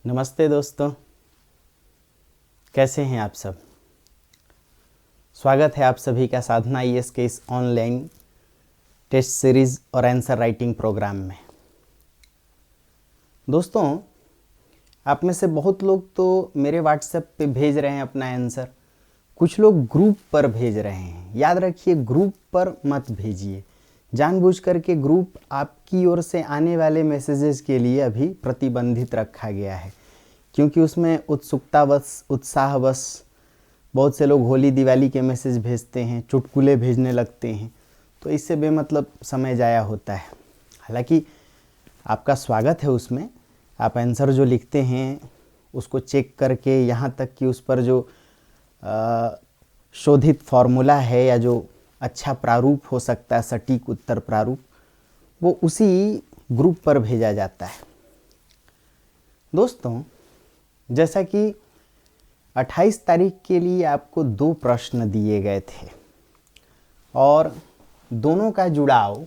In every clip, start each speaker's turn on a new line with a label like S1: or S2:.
S1: नमस्ते दोस्तों, कैसे हैं आप सब। स्वागत है आप सभी का साधना आईएएस के इस ऑनलाइन टेस्ट सीरीज़ और आंसर राइटिंग प्रोग्राम में। दोस्तों, आप में से बहुत लोग तो मेरे व्हाट्सएप पे भेज रहे हैं अपना आंसर, कुछ लोग ग्रुप पर भेज रहे हैं। याद रखिए, ग्रुप पर मत भेजिए। जानबूझ करके ग्रुप आपकी ओर से आने वाले मैसेजेस के लिए अभी प्रतिबंधित रखा गया है, क्योंकि उसमें उत्सुकतावश उत्साहवश बहुत से लोग होली दिवाली के मैसेज भेजते हैं, चुटकुले भेजने लगते हैं, तो इससे बेमतलब समय ज़ाया होता है। हालांकि आपका स्वागत है उसमें, आप आंसर जो लिखते हैं उसको चेक करके, यहाँ तक कि उस पर जो शोधित फॉर्मूला है या जो अच्छा प्रारूप हो सकता है, सटीक उत्तर प्रारूप, वो उसी ग्रुप पर भेजा जाता है। दोस्तों, जैसा कि 28 तारीख के लिए आपको 2 प्रश्न दिए गए थे और दोनों का जुड़ाव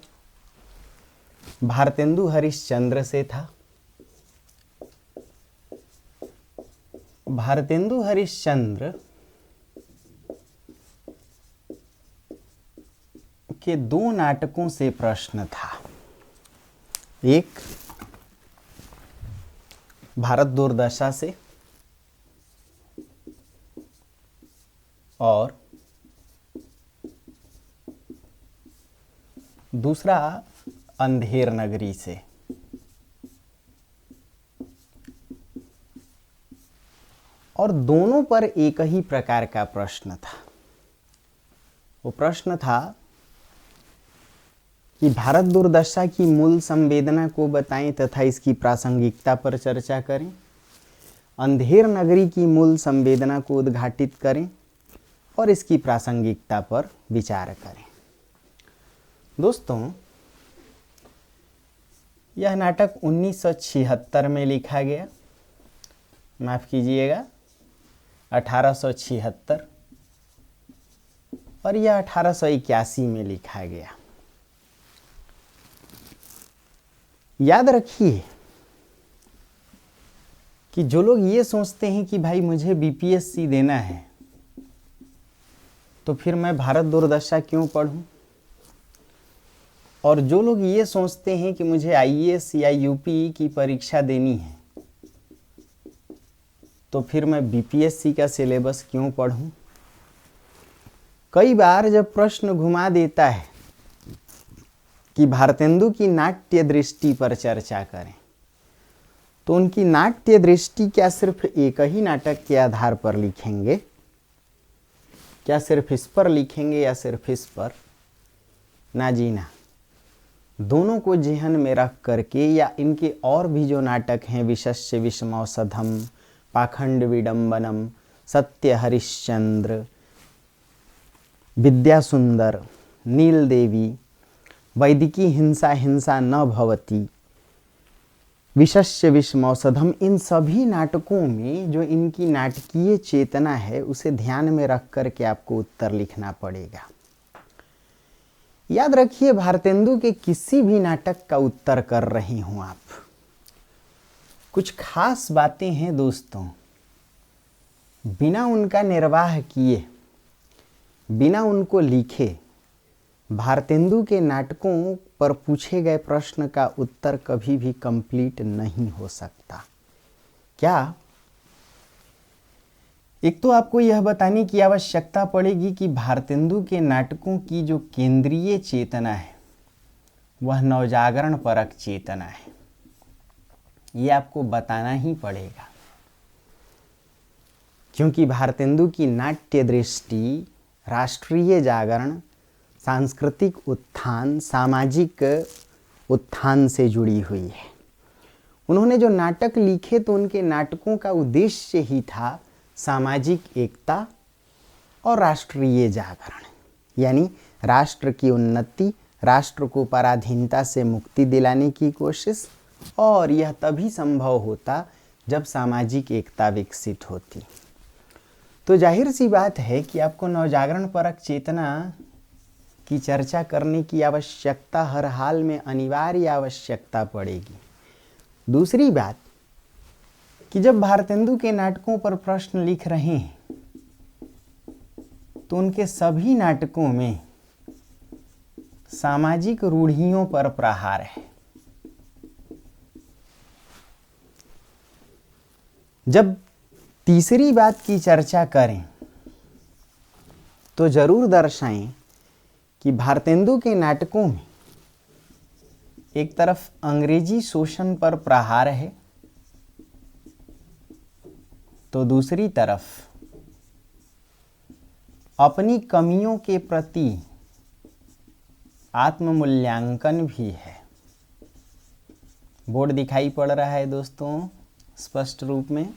S1: भारतेंदु हरिश्चंद्र से था। भारतेंदु हरिश्चंद्र के 2 नाटकों से प्रश्न था। एक भारत दुर्दशा से और दूसरा अंधेर नगरी से। और दोनों पर एक ही प्रकार का प्रश्न था। वो प्रश्न था कि भारत दुर्दशा की मूल संवेदना को बताएं तथा इसकी प्रासंगिकता पर चर्चा करें, अंधेर नगरी की मूल संवेदना को उद्घाटित करें और इसकी प्रासंगिकता पर विचार करें। दोस्तों, यह नाटक 1976 में लिखा गया, माफ़ कीजिएगा 1876, और यह 1881 में लिखा गया। याद रखिए कि जो लोग ये सोचते हैं कि भाई मुझे बीपीएससी देना है तो फिर मैं भारत दुर्दशा क्यों पढूं, और जो लोग ये सोचते हैं कि मुझे आईएएस या यूपी की परीक्षा देनी है तो फिर मैं बीपीएससी का सिलेबस क्यों पढूं, कई बार जब प्रश्न घुमा देता है कि भारतेंदु की नाट्य दृष्टि पर चर्चा करें, तो उनकी नाट्य दृष्टि क्या सिर्फ एक ही नाटक के आधार पर लिखेंगे, क्या सिर्फ इस पर लिखेंगे या सिर्फ इस पर? ना जी ना, दोनों को जेहन में रख करके, या इनके और भी जो नाटक हैं, विशस्य विषमौषधम, पाखंड विडंबनम, सत्य हरिश्चंद्र, विद्या सुंदर, नील देवी, वैदिकी हिंसा हिंसा न भवती, विशस्य विषमौषधम, इन सभी नाटकों में जो इनकी नाटकीय चेतना है उसे ध्यान में रख करके आपको उत्तर लिखना पड़ेगा। याद रखिए, भारतेंदु के किसी भी नाटक का उत्तर कर रहे हों आप, कुछ खास बातें हैं दोस्तों, बिना उनका निर्वाह किए, बिना उनको लिखे, भारतेंदु के नाटकों पर पूछे गए प्रश्न का उत्तर कभी भी कंप्लीट नहीं हो सकता। क्या? एक तो आपको यह बताने की आवश्यकता पड़ेगी कि भारतेंदु के नाटकों की जो केंद्रीय चेतना है वह नवजागरण परक चेतना है, ये आपको बताना ही पड़ेगा, क्योंकि भारतेंदु की नाट्य दृष्टि राष्ट्रीय जागरण, सांस्कृतिक उत्थान, सामाजिक उत्थान से जुड़ी हुई है। उन्होंने जो नाटक लिखे तो उनके नाटकों का उद्देश्य ही था सामाजिक एकता और राष्ट्रीय जागरण, यानी राष्ट्र की उन्नति, राष्ट्र को पराधीनता से मुक्ति दिलाने की कोशिश, और यह तभी संभव होता जब सामाजिक एकता विकसित होती। तो जाहिर सी बात है कि आपको नवजागरण परक चेतना की चर्चा करने की आवश्यकता हर हाल में अनिवार्य आवश्यकता पड़ेगी। दूसरी बात, कि जब भारतेंदु के नाटकों पर प्रश्न लिख रहे हैं तो उनके सभी नाटकों में सामाजिक रूढ़ियों पर प्रहार है। जब तीसरी बात की चर्चा करें तो जरूर दर्शाएं कि भारतेंदु के नाटकों में एक तरफ अंग्रेजी शोषण पर प्रहार है तो दूसरी तरफ अपनी कमियों के प्रति आत्ममूल्यांकन भी है। बोर्ड दिखाई पड़ रहा है दोस्तों स्पष्ट रूप में।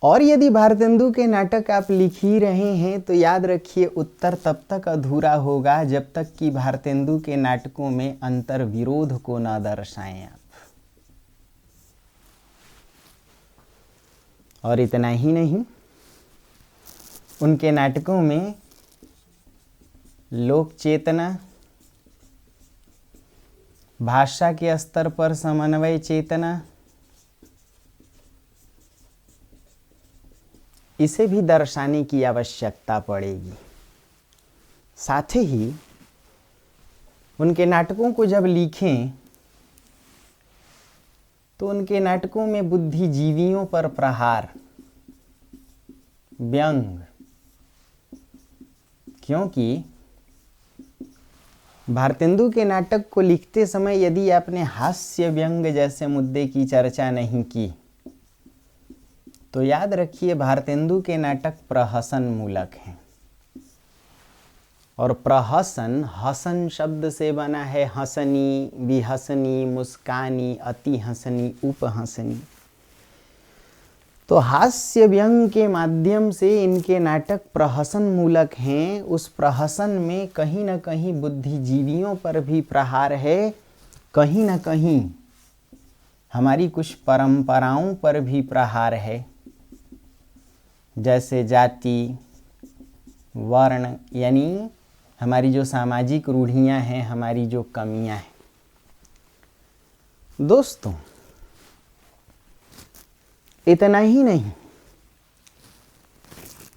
S1: और यदि भारतेंदु के नाटक आप लिख ही रहे हैं तो याद रखिए उत्तर तब तक अधूरा होगा जब तक कि भारतेंदु के नाटकों में अंतर विरोध को न दर्शाएं आप। और इतना ही नहीं, उनके नाटकों में लोक चेतना, भाषा के स्तर पर समन्वय चेतना, इसे भी दर्शाने की आवश्यकता पड़ेगी। साथ ही उनके नाटकों को जब लिखें तो उनके नाटकों में बुद्धिजीवियों पर प्रहार, व्यंग, क्योंकि भारतेंदु के नाटक को लिखते समय यदि आपने हास्य व्यंग जैसे मुद्दे की चर्चा नहीं की तो याद रखिए भारतेंदु के नाटक प्रहसन मूलक हैं। और प्रहसन हसन शब्द से बना है, हसनी, विहसनी, मुस्कानी, अति हसनी, उपहसनी। तो हास्य व्यंग के माध्यम से इनके नाटक प्रहसन मूलक हैं। उस प्रहसन में कहीं न कहीं बुद्धिजीवियों पर भी प्रहार है, कहीं न कहीं हमारी कुछ परंपराओं पर भी प्रहार है, जैसे जाति, वर्ण, यानी हमारी जो सामाजिक रूढ़ियां हैं, हमारी जो कमियां हैं। दोस्तों इतना ही नहीं,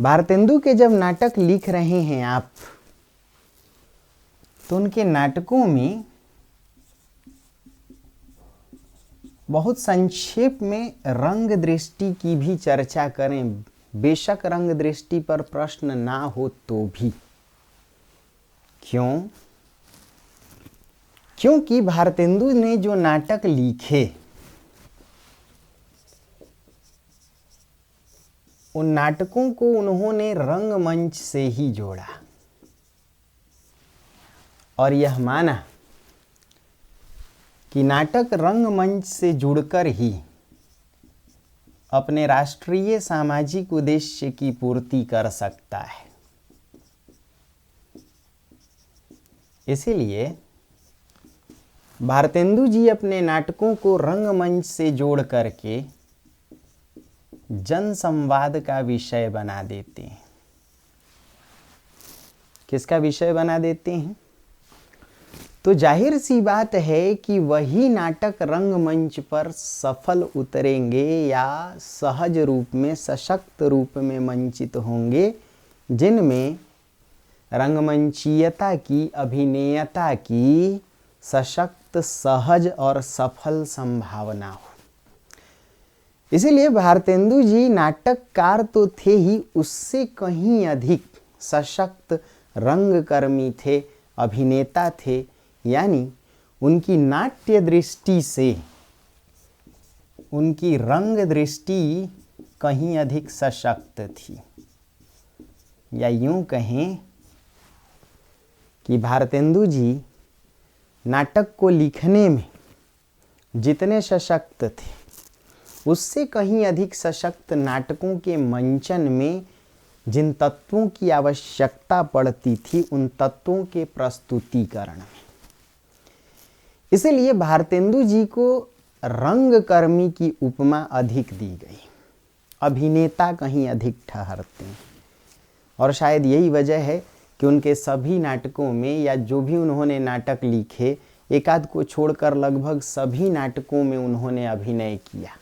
S1: भारतेंदु के जब नाटक लिख रहे हैं आप तो उनके नाटकों में बहुत संक्षेप में रंग दृष्टि की भी चर्चा करें। बेशक रंग दृष्टि पर प्रश्न ना हो तो भी। क्यों? क्योंकि भारतेंदु ने जो नाटक लिखे उन नाटकों को उन्होंने रंगमंच से ही जोड़ा और यह माना कि नाटक रंगमंच से जुड़कर ही अपने राष्ट्रीय सामाजिक उद्देश्य की पूर्ति कर सकता है। इसीलिए भारतेंदु जी अपने नाटकों को रंगमंच से जोड़ करके जन संवाद का विषय बना देते हैं। किसका विषय बना देते हैं? तो जाहिर सी बात है कि वही नाटक रंगमंच पर सफल उतरेंगे या सहज रूप में, सशक्त रूप में मंचित होंगे जिनमें रंगमंचीयता की, अभिनेयता की सशक्त, सहज और सफल संभावना हो। इसीलिए भारतेंदु जी नाटककार तो थे ही, उससे कहीं अधिक सशक्त रंगकर्मी थे, अभिनेता थे। यानी उनकी नाट्य दृष्टि से उनकी रंग दृष्टि कहीं अधिक सशक्त थी। या यूं कहें कि भारतेंदु जी नाटक को लिखने में जितने सशक्त थे उससे कहीं अधिक सशक्त नाटकों के मंचन में जिन तत्वों की आवश्यकता पड़ती थी उन तत्वों के प्रस्तुतिकरण में। इसलिए भारतेंदु जी को रंगकर्मी की उपमा अधिक दी गई, अभिनेता कहीं अधिक ठहरते हैं। और शायद यही वजह है कि उनके सभी नाटकों में या जो भी उन्होंने नाटक लिखे एकाध को छोड़कर लगभग सभी नाटकों में उन्होंने अभिनय किया,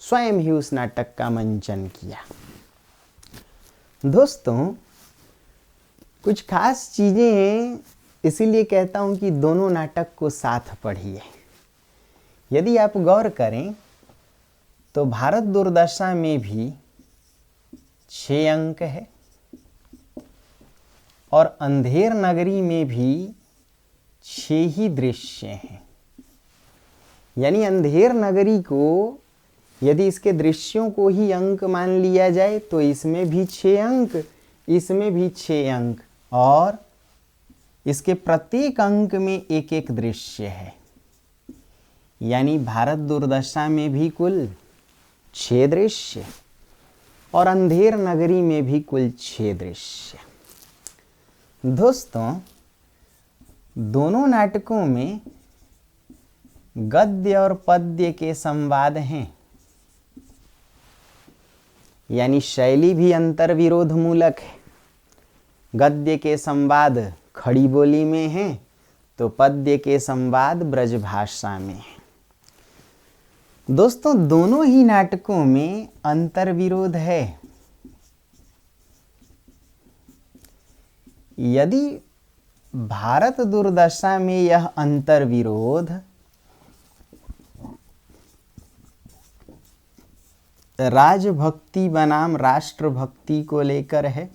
S1: स्वयं ही उस नाटक का मंचन किया। दोस्तों, कुछ खास चीज़ें हैं, इसीलिए कहता हूँ कि दोनों नाटक को साथ पढ़िए। यदि आप गौर करें तो भारत दुर्दशा में भी 6 अंक है और अंधेर नगरी में भी 6 ही दृश्य हैं। यानी अंधेर नगरी को यदि इसके दृश्यों को ही अंक मान लिया जाए तो इसमें भी 6 अंक, इसमें भी 6 अंक, और इसके प्रत्येक अंक में एक एक दृश्य है। यानी भारत दुर्दशा में भी कुल 6 दृश्य और अंधेर नगरी में भी कुल 6 दृश्य। दोस्तों, दोनों नाटकों में गद्य और पद्य के संवाद हैं, यानी शैली भी अंतर्विरोध मूलक है। गद्य के संवाद खड़ी बोली में हैं तो पद्य के संवाद ब्रजभाषा में है। दोस्तों, दोनों ही नाटकों में अंतर्विरोध है। यदि भारत दुर्दशा में यह अंतर्विरोध राजभक्ति बनाम राष्ट्रभक्ति को लेकर है,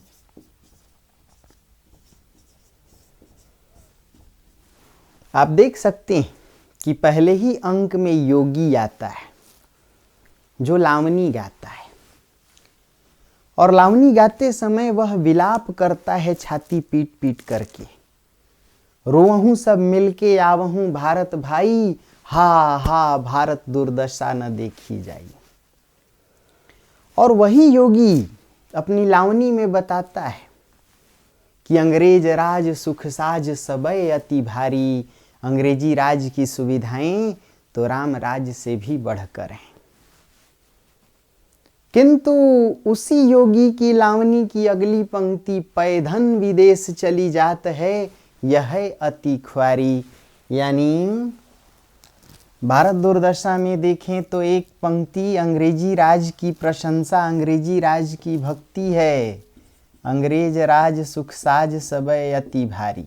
S1: आप देख सकते हैं कि पहले ही अंक में योगी आता है जो लावनी गाता है, और लावनी गाते समय वह विलाप करता है छाती पीट पीट करके, रोवहूं सब मिलके आवहूं भारत भाई, हा हा भारत दुर्दशा न देखी जाई। और वही योगी अपनी लावनी में बताता है कि अंग्रेज राज सुख साज सबय अति भारी, अंग्रेजी राज की सुविधाएं तो राम राज से भी बढ़कर हैं। किंतु उसी योगी की लावनी की अगली पंक्ति पैधन विदेश चली जात है, यह है अति ख्वारी। यानी भारत दुर्दशा में देखें तो एक पंक्ति अंग्रेजी राज की प्रशंसा, अंग्रेजी राज की भक्ति है, अंग्रेज राज सुख साज सबय अति भारी,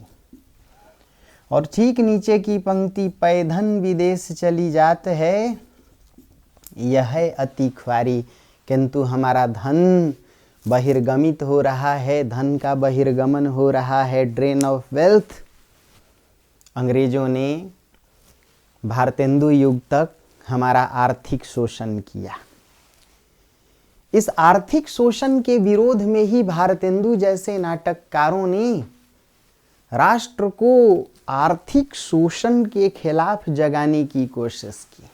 S1: और ठीक नीचे की पंक्ति पैधन विदेश चली जात है, यह है अति ख्वारी। किंतु हमारा धन बहिर्गमित हो रहा है, धन का बहिर्गमन हो रहा है, ड्रेन ऑफ वेल्थ। अंग्रेजों ने भारतेंदु युग तक हमारा आर्थिक शोषण किया। इस आर्थिक शोषण के विरोध में ही भारतेंदु जैसे नाटककारों ने राष्ट्र को आर्थिक शोषण के खिलाफ जगाने की कोशिश की,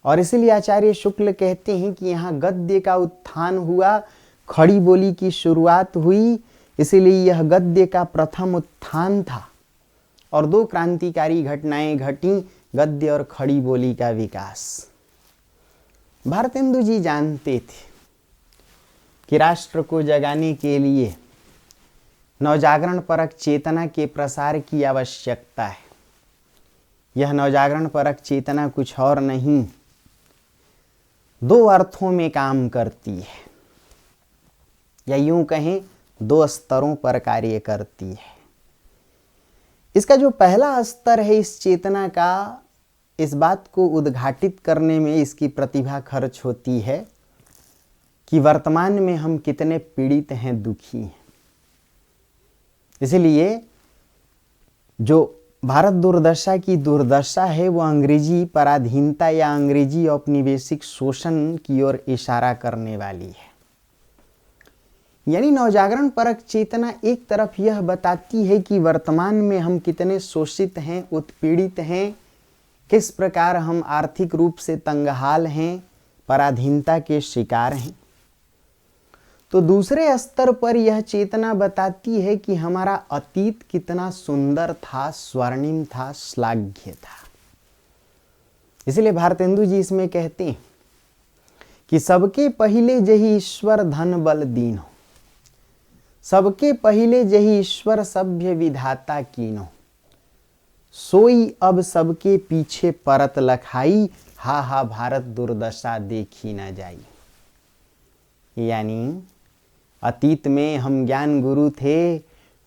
S1: और इसलिए आचार्य शुक्ल कहते हैं कि यहाँ गद्य का उत्थान हुआ, खड़ी बोली की शुरुआत हुई, इसलिए यह गद्य का प्रथम उत्थान था, और 2 क्रांतिकारी घटनाएं घटी, गद्य और खड़ी बोली का विकास। भारतेंदु जी जानते थे कि राष्ट्र को जगाने के लिए नवजागरण परक चेतना के प्रसार की आवश्यकता है। यह नवजागरण परक चेतना कुछ और नहीं, 2 अर्थों में काम करती है, या यूं कहें 2 स्तरों पर कार्य करती है। इसका जो पहला स्तर है इस चेतना का, इस बात को उद्घाटित करने में इसकी प्रतिभा खर्च होती है कि वर्तमान में हम कितने पीड़ित हैं, दुखी हैं। इसलिए जो भारत दुर्दशा की दुर्दशा है वो अंग्रेजी पराधीनता या अंग्रेजी औपनिवेशिक शोषण की ओर इशारा करने वाली है। यानी नवजागरण परक चेतना एक तरफ यह बताती है कि वर्तमान में हम कितने शोषित हैं, उत्पीड़ित हैं, किस प्रकार हम आर्थिक रूप से तंगहाल हैं, पराधीनता के शिकार हैं। तो दूसरे स्तर पर यह चेतना बताती है कि हमारा अतीत कितना सुंदर था, स्वर्णिम था, श्लाघ्य था। इसलिए भारतेंदु जी इसमें कहते हैं कि सबके पहिले जही ईश्वर धन बल दीनो, सबके पहिले जही ईश्वर सभ्य विधाता कीनो, सोई अब सबके पीछे परत लखाई, हा हा भारत दुर्दशा देखी न जाई। यानी अतीत में हम ज्ञान गुरु थे,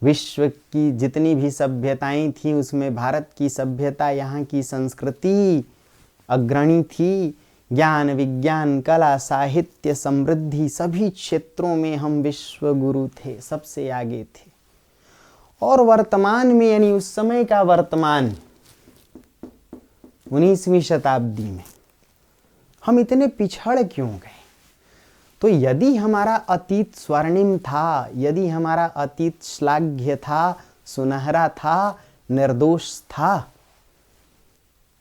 S1: विश्व की जितनी भी सभ्यताएं थीं उसमें भारत की सभ्यता, यहाँ की संस्कृति अग्रणी थी। ज्ञान विज्ञान कला साहित्य समृद्धि सभी क्षेत्रों में हम विश्व गुरु थे, सबसे आगे थे। और वर्तमान में यानी उस समय का वर्तमान 19वीं शताब्दी में हम इतने पिछड़ क्यों गए? तो यदि हमारा अतीत स्वर्णिम था, यदि हमारा अतीत श्लाघ्य था, सुनहरा था, निर्दोष था,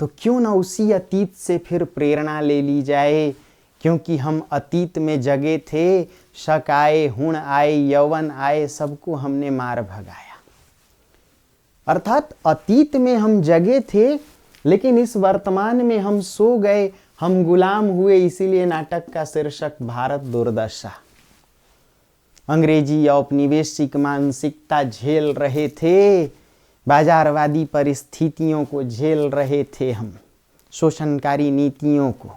S1: तो क्यों ना उसी अतीत से फिर प्रेरणा ले ली जाए। क्योंकि हम अतीत में जगे थे, शक आए, हुण आए, यौवन आए, सबको हमने मार भगाया। अर्थात अतीत में हम जगे थे, लेकिन इस वर्तमान में हम सो गए, हम गुलाम हुए। इसीलिए नाटक का शीर्षक भारत दुर्दशा। अंग्रेजी औपनिवेशिक मानसिकता झेल रहे थे, बाजारवादी परिस्थितियों को झेल रहे थे हम, शोषणकारी नीतियों को।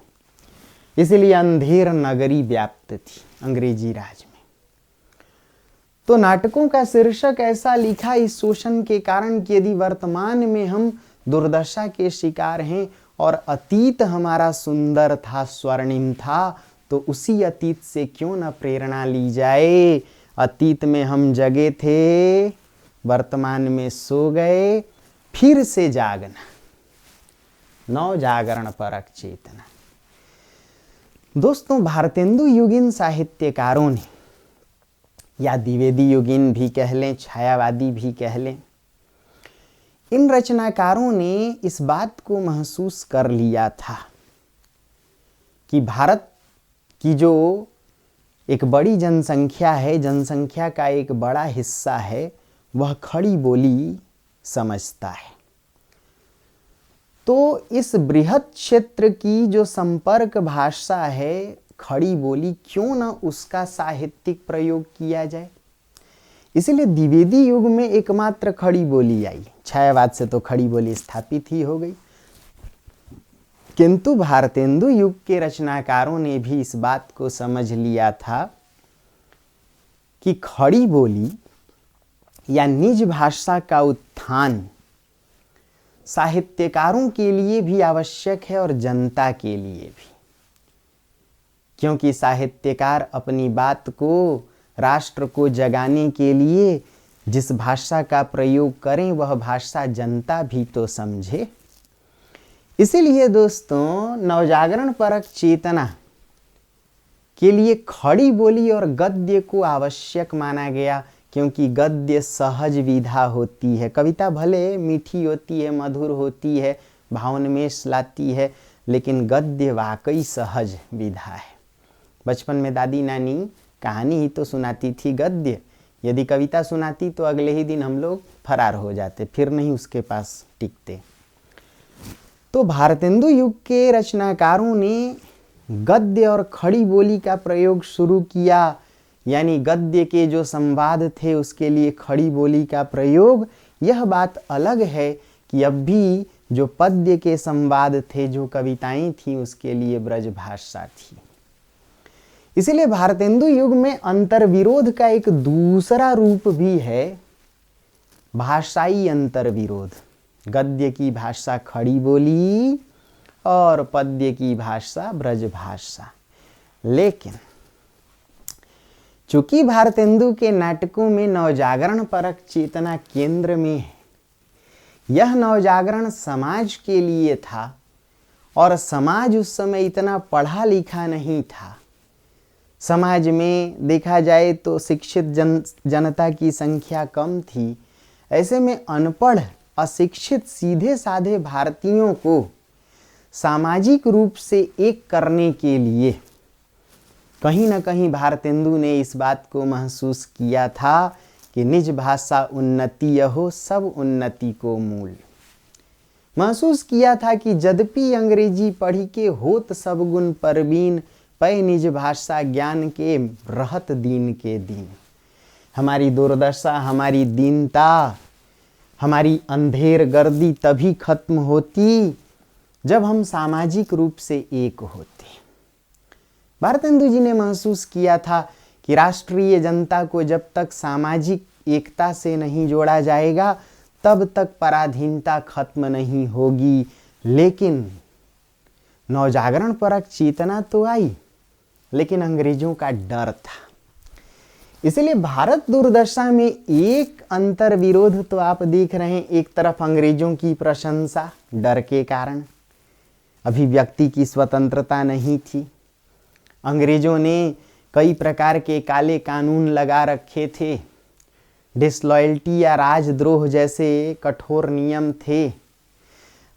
S1: इसलिए अंधेर नगरी व्याप्त थी अंग्रेजी राज में। तो नाटकों का शीर्षक ऐसा लिखा इस शोषण के कारण कि यदि वर्तमान में हम दुर्दशा के शिकार हैं और अतीत हमारा सुंदर था, स्वर्णिम था, तो उसी अतीत से क्यों न प्रेरणा ली जाए। अतीत में हम जगे थे, वर्तमान में सो गए, फिर से जागना, नव जागरण परक चेतना। दोस्तों, भारतेंदु युगीन साहित्यकारों ने, या द्विवेदी युगीन भी कह लें, छायावादी भी कह लें, इन रचनाकारों ने इस बात को महसूस कर लिया था कि भारत की जो एक बड़ी जनसंख्या है, जनसंख्या का एक बड़ा हिस्सा है, वह खड़ी बोली समझता है। तो इस बृहत क्षेत्र की जो संपर्क भाषा है खड़ी बोली, क्यों ना उसका साहित्यिक प्रयोग किया जाए। इसलिए द्विवेदी युग में एकमात्र खड़ी बोली आई, छायावाद से तो खड़ी बोली स्थापित ही हो गई। किंतु भारतेंदु युग के रचनाकारों ने भी इस बात को समझ लिया था कि खड़ी बोली या निज भाषा का उत्थान साहित्यकारों के लिए भी आवश्यक है और जनता के लिए भी। क्योंकि साहित्यकार अपनी बात को, राष्ट्र को जगाने के लिए जिस भाषा का प्रयोग करें वह भाषा जनता भी तो समझे। इसीलिए दोस्तों, नवजागरण परक चेतना के लिए खड़ी बोली और गद्य को आवश्यक माना गया। क्योंकि गद्य सहज विधा होती है, कविता भले मीठी होती है, मधुर होती है, भावोन्मेष लाती है, लेकिन गद्य वाकई सहज विधा है। बचपन में दादी नानी कहानी ही तो सुनाती थी गद्य, यदि कविता सुनाती तो अगले ही दिन हम लोग फरार हो जाते, फिर नहीं उसके पास टिकते। तो भारतेंदु युग के रचनाकारों ने गद्य और खड़ी बोली का प्रयोग शुरू किया। यानी गद्य के जो संवाद थे उसके लिए खड़ी बोली का प्रयोग। यह बात अलग है कि अब भी जो पद्य के संवाद थे, जो कविताएं थीं, उसके लिए ब्रज भाषा थी। इसलिए भारतेंदु युग में अंतर्विरोध का एक दूसरा रूप भी है, भाषाई अंतर्विरोध। गद्य की भाषा खड़ी बोली और पद्य की भाषा ब्रज भाषा। लेकिन चूंकि भारतेंदु के नाटकों में नवजागरण परक चेतना केंद्र में है, यह नवजागरण समाज के लिए था और समाज उस समय इतना पढ़ा लिखा नहीं था। समाज में देखा जाए तो शिक्षित जनता की संख्या कम थी। ऐसे में अनपढ़, अशिक्षित, सीधे साधे भारतीयों को सामाजिक रूप से एक करने के लिए कहीं न कहीं भारतेंदु ने इस बात को महसूस किया था कि निज भाषा उन्नति यहो सब उन्नति को मूल। महसूस किया था कि यद्यपि अंग्रेजी पढ़ी के होत सब गुण परवीन, पै निज भाषा ज्ञान के रहत दीन के दिन। हमारी दुर्दशा, हमारी दीनता, हमारी अंधेर गर्दी तभी खत्म होती जब हम सामाजिक रूप से एक होते। भारतेंदु जी ने महसूस किया था कि राष्ट्रीय जनता को जब तक सामाजिक एकता से नहीं जोड़ा जाएगा तब तक पराधीनता खत्म नहीं होगी। लेकिन नवजागरण परक चेतना तो आई, लेकिन अंग्रेजों का डर था। इसलिए भारत दुर्दशा में एक अंतर विरोध तो आप देख रहे हैं। एक तरफ अंग्रेजों की प्रशंसा, डर के कारण, अभिव्यक्ति की स्वतंत्रता नहीं थी। अंग्रेजों ने कई प्रकार के काले कानून लगा रखे थे, डिसलॉयल्टी या राजद्रोह जैसे कठोर नियम थे।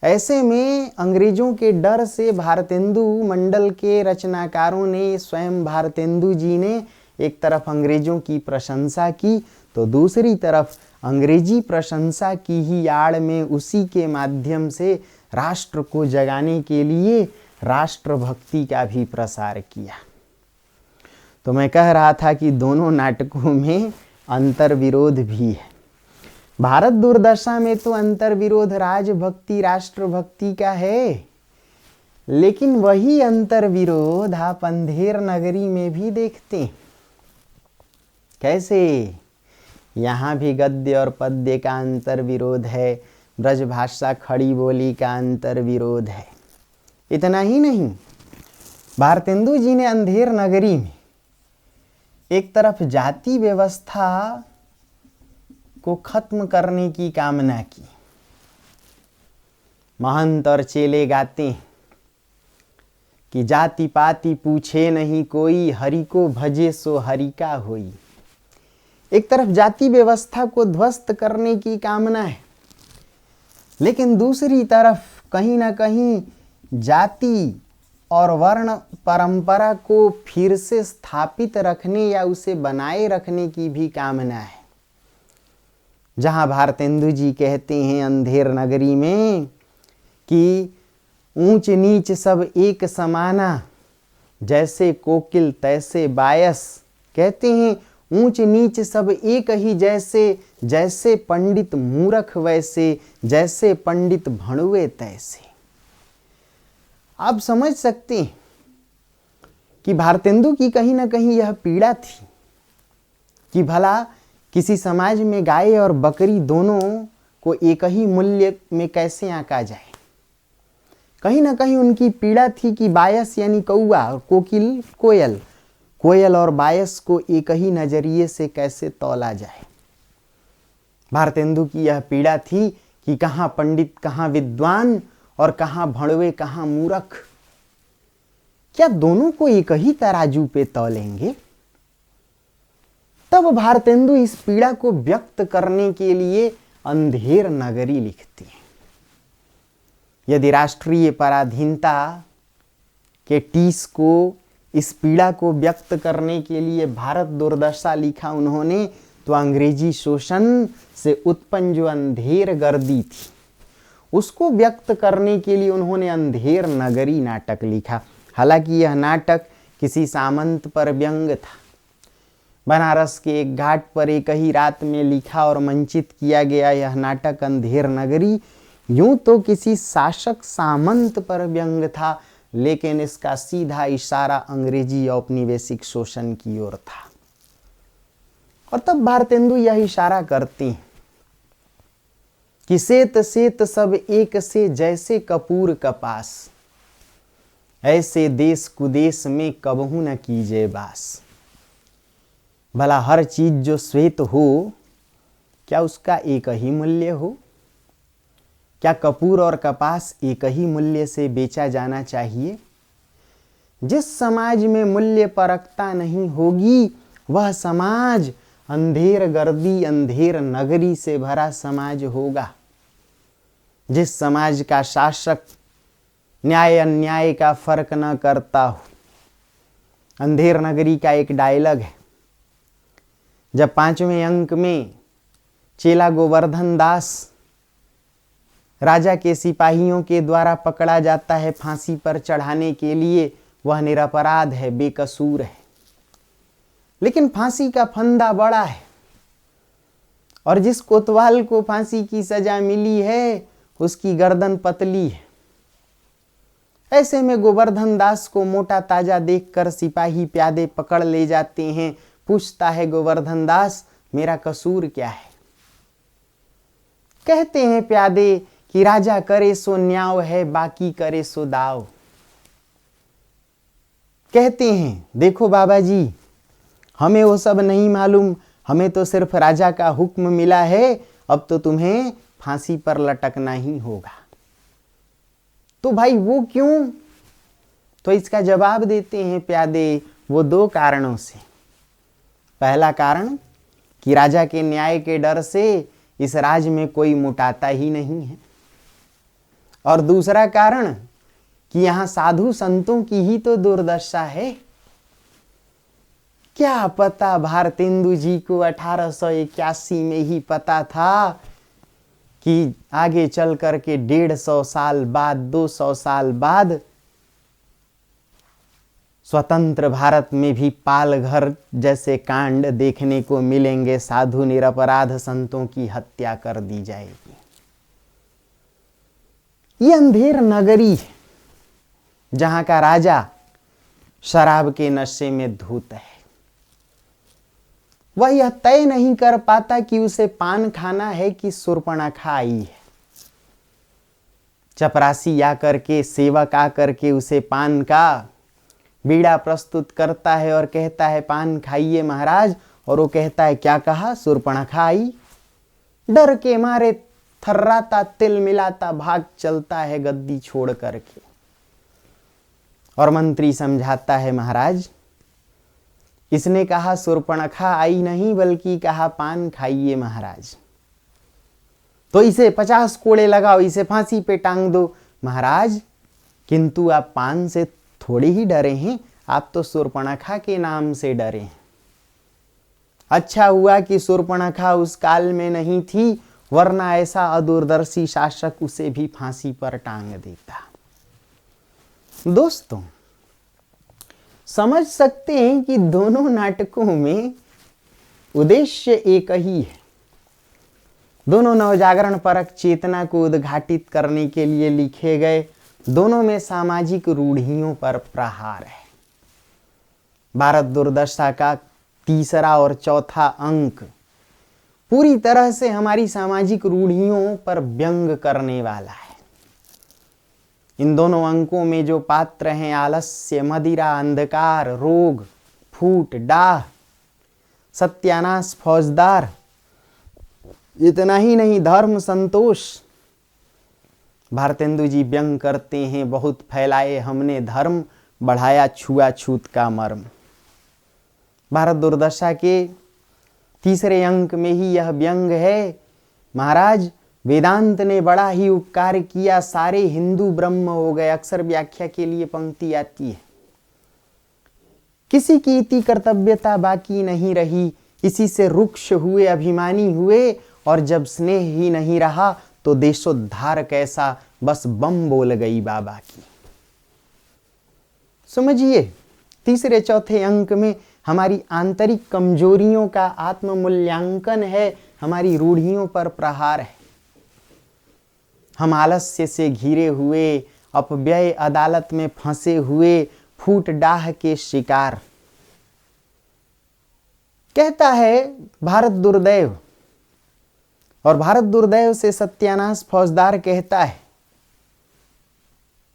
S1: ऐसे में अंग्रेजों के डर से भारतेंदु मंडल के रचनाकारों ने, स्वयं भारतेंदु जी ने एक तरफ अंग्रेजों की प्रशंसा की तो दूसरी तरफ अंग्रेजी प्रशंसा की ही आड़ में उसी के माध्यम से राष्ट्र को जगाने के लिए राष्ट्रभक्ति का भी प्रसार किया। तो मैं कह रहा था कि दोनों नाटकों में अंतर विरोध भी है। भारत दुर्दशा में तो अंतर विरोध राजभक्ति, राष्ट्रभक्ति का है, लेकिन वही अंतर विरोध आप अंधेर नगरी में भी देखते हैं। कैसे? यहाँ भी गद्य और पद्य का अंतर विरोध है, ब्रजभाषा खड़ी बोली का अंतर विरोध है। इतना ही नहीं, भारतेंदु जी ने अंधेर नगरी में एक तरफ जाति व्यवस्था को खत्म करने की कामना की। महंत और चेले गाते हैं कि जाति पाति पूछे नहीं कोई, हरि को भजे सो हरि का होई। एक तरफ जाति व्यवस्था को ध्वस्त करने की कामना है, लेकिन दूसरी तरफ कहीं ना कहीं जाति और वर्ण परंपरा को फिर से स्थापित रखने या उसे बनाए रखने की भी कामना है। जहां भारतेंदु जी कहते हैं अंधेर नगरी में कि ऊंच नीच सब एक समाना, जैसे कोकिल तैसे बायस। कहते हैं ऊंच नीच सब एक ही जैसे, जैसे पंडित मूर्ख वैसे, जैसे पंडित भणुए तैसे। आप समझ सकते हैं कि भारतेंदु की कहीं ना कहीं यह पीड़ा थी कि भला किसी समाज में गाय और बकरी दोनों को एक ही मूल्य में कैसे आंका जाए। कहीं ना कहीं उनकी पीड़ा थी कि बायस यानी कौआ और कोकिल कोयल, कोयल और बायस को एक ही नजरिए से कैसे तौला जाए। भारतेंदु की यह पीड़ा थी कि कहाँ पंडित, कहाँ विद्वान और कहाँ भणवे, कहाँ मूर्ख। क्या दोनों को एक ही तराजू पे तौलेंगे? तब भारतेंदु इस पीड़ा को व्यक्त करने के लिए अंधेर नगरी लिखती है। यदि राष्ट्रीय पराधीनता के टीस को, इस पीड़ा को व्यक्त करने के लिए भारत दुर्दशा लिखा उन्होंने, तो अंग्रेजी शोषण से उत्पन्न जो अंधेर गर्दी थी उसको व्यक्त करने के लिए उन्होंने अंधेर नगरी नाटक लिखा। हालांकि यह नाटक किसी सामंत पर व्यंग था। बनारस के एक घाट पर एक ही रात में लिखा और मंचित किया गया यह नाटक अंधेर नगरी यूं तो किसी शासक सामंत पर व्यंग था, लेकिन इसका सीधा इशारा अंग्रेजी औपनिवेशिक शोषण की ओर था। और तब भारतेंदु यह इशारा करते हैं कि सेत सेत सब एक से, जैसे कपूर कपास, ऐसे देश कुदेश में कबहू न कीजे बास। भला हर चीज जो श्वेत हो, क्या उसका एक ही मूल्य हो? क्या कपूर और कपास एक ही मूल्य से बेचा जाना चाहिए? जिस समाज में मूल्य परखता नहीं होगी वह समाज अंधेर गर्दी, अंधेर नगरी से भरा समाज होगा। जिस समाज का शासक न्याय अन्याय का फर्क न करता हो। अंधेर नगरी का एक डायलॉग है, जब 5वें अंक में चेला गोवर्धन दास राजा के सिपाहियों के द्वारा पकड़ा जाता है फांसी पर चढ़ाने के लिए, वह निरपराध है, बेकसूर है, लेकिन फांसी का फंदा बड़ा है और जिस कोतवाल को फांसी की सजा मिली है उसकी गर्दन पतली है। ऐसे में गोवर्धन दास को मोटा ताजा देखकर सिपाही प्यादे पकड़ ले जाते हैं। पूछता है गोवर्धन दास, मेरा कसूर क्या है? कहते हैं प्यादे कि राजा करे सो न्याव है, बाकी करे सो दाव। कहते हैं देखो बाबा जी, हमें वो सब नहीं मालूम, हमें तो सिर्फ राजा का हुक्म मिला है, अब तो तुम्हें फांसी पर लटकना ही होगा। तो भाई वो क्यों? तो इसका जवाब देते हैं प्यादे, वो दो कारणों से। पहला कारण कि राजा के न्याय के डर से इस राज में कोई मुटाता ही नहीं है, और दूसरा कारण कि यहां साधु संतों की ही तो दुर्दशा है। क्या पता भारतेंदु जी को 1881 में ही पता था कि आगे चल करके 150 साल बाद, 200 साल बाद स्वतंत्र भारत में भी पाल घर जैसे कांड देखने को मिलेंगे, साधु निरपराध संतों की हत्या कर दी जाएगी। ये अंधेर नगरी है जहां का राजा शराब के नशे में धूत है। वह यह तय नहीं कर पाता कि उसे पान खाना है कि शूर्पणखा आई है। चपरासी आकर के, सेवक आकर के उसे पान का बीड़ा प्रस्तुत करता है और कहता है पान खाइए महाराज, और वो कहता है क्या कहा? शूर्पणखा आई। डर के मारे थर्राता, तिल मिलाता भाग चलता है गद्दी छोड़ करके। और मंत्री समझाता है महाराज, इसने कहा शूर्पणखा आई नहीं, बल्कि कहा पान खाइए महाराज, तो इसे 50 कोड़े लगाओ, इसे फांसी पे टांग दो महाराज। किंतु आप पान से थोड़ी ही डरे हैं, आप तो शूर्पणखा के नाम से डरे हैं। अच्छा हुआ कि शूर्पणखा उस काल में नहीं थी, वरना ऐसा अदूरदर्शी शासक उसे भी फांसी पर टांग देता। दोस्तों, समझ सकते हैं कि दोनों नाटकों में उद्देश्य एक ही है। दोनों नवजागरण परक चेतना को उद्घाटित करने के लिए लिखे गए। दोनों में सामाजिक रूढ़ियों पर प्रहार है। भारत दुर्दशा का तीसरा और चौथा अंक पूरी तरह से हमारी सामाजिक रूढ़ियों पर व्यंग करने वाला है। इन दोनों अंकों में जो पात्र हैं, आलस्य, मदिरा, अंधकार, रोग, फूट, डाह, सत्यानाश, फौजदार, इतना ही नहीं धर्म, संतोष। भारतेंदु जी व्यंग करते हैं, बहुत फैलाए हमने धर्म, बढ़ाया छुआछूत का मर्म। भारत दुर्दशा के तीसरे अंक में ही यह व्यंग है। महाराज, वेदांत ने बड़ा ही उपकार किया, सारे हिंदू ब्रह्म हो गए। अक्सर व्याख्या के लिए पंक्ति आती है, किसी की इति कर्तव्यता बाकी नहीं रही, इसी से रुक्ष हुए, अभिमानी हुए, और जब स्नेह ही नहीं रहा तो देशोद्धार कैसा, बस बम बोल गई बाबा की। समझिए, तीसरे चौथे अंक में हमारी आंतरिक कमजोरियों का आत्ममूल्यांकन है, हमारी रूढ़ियों पर प्रहार है। हम आलस्य से घिरे हुए, अपव्यय अदालत में फंसे हुए, फूट डाह के शिकार। कहता है भारत दुर्दैव, और भारत दुर्दैव से सत्यानाश फौजदार कहता है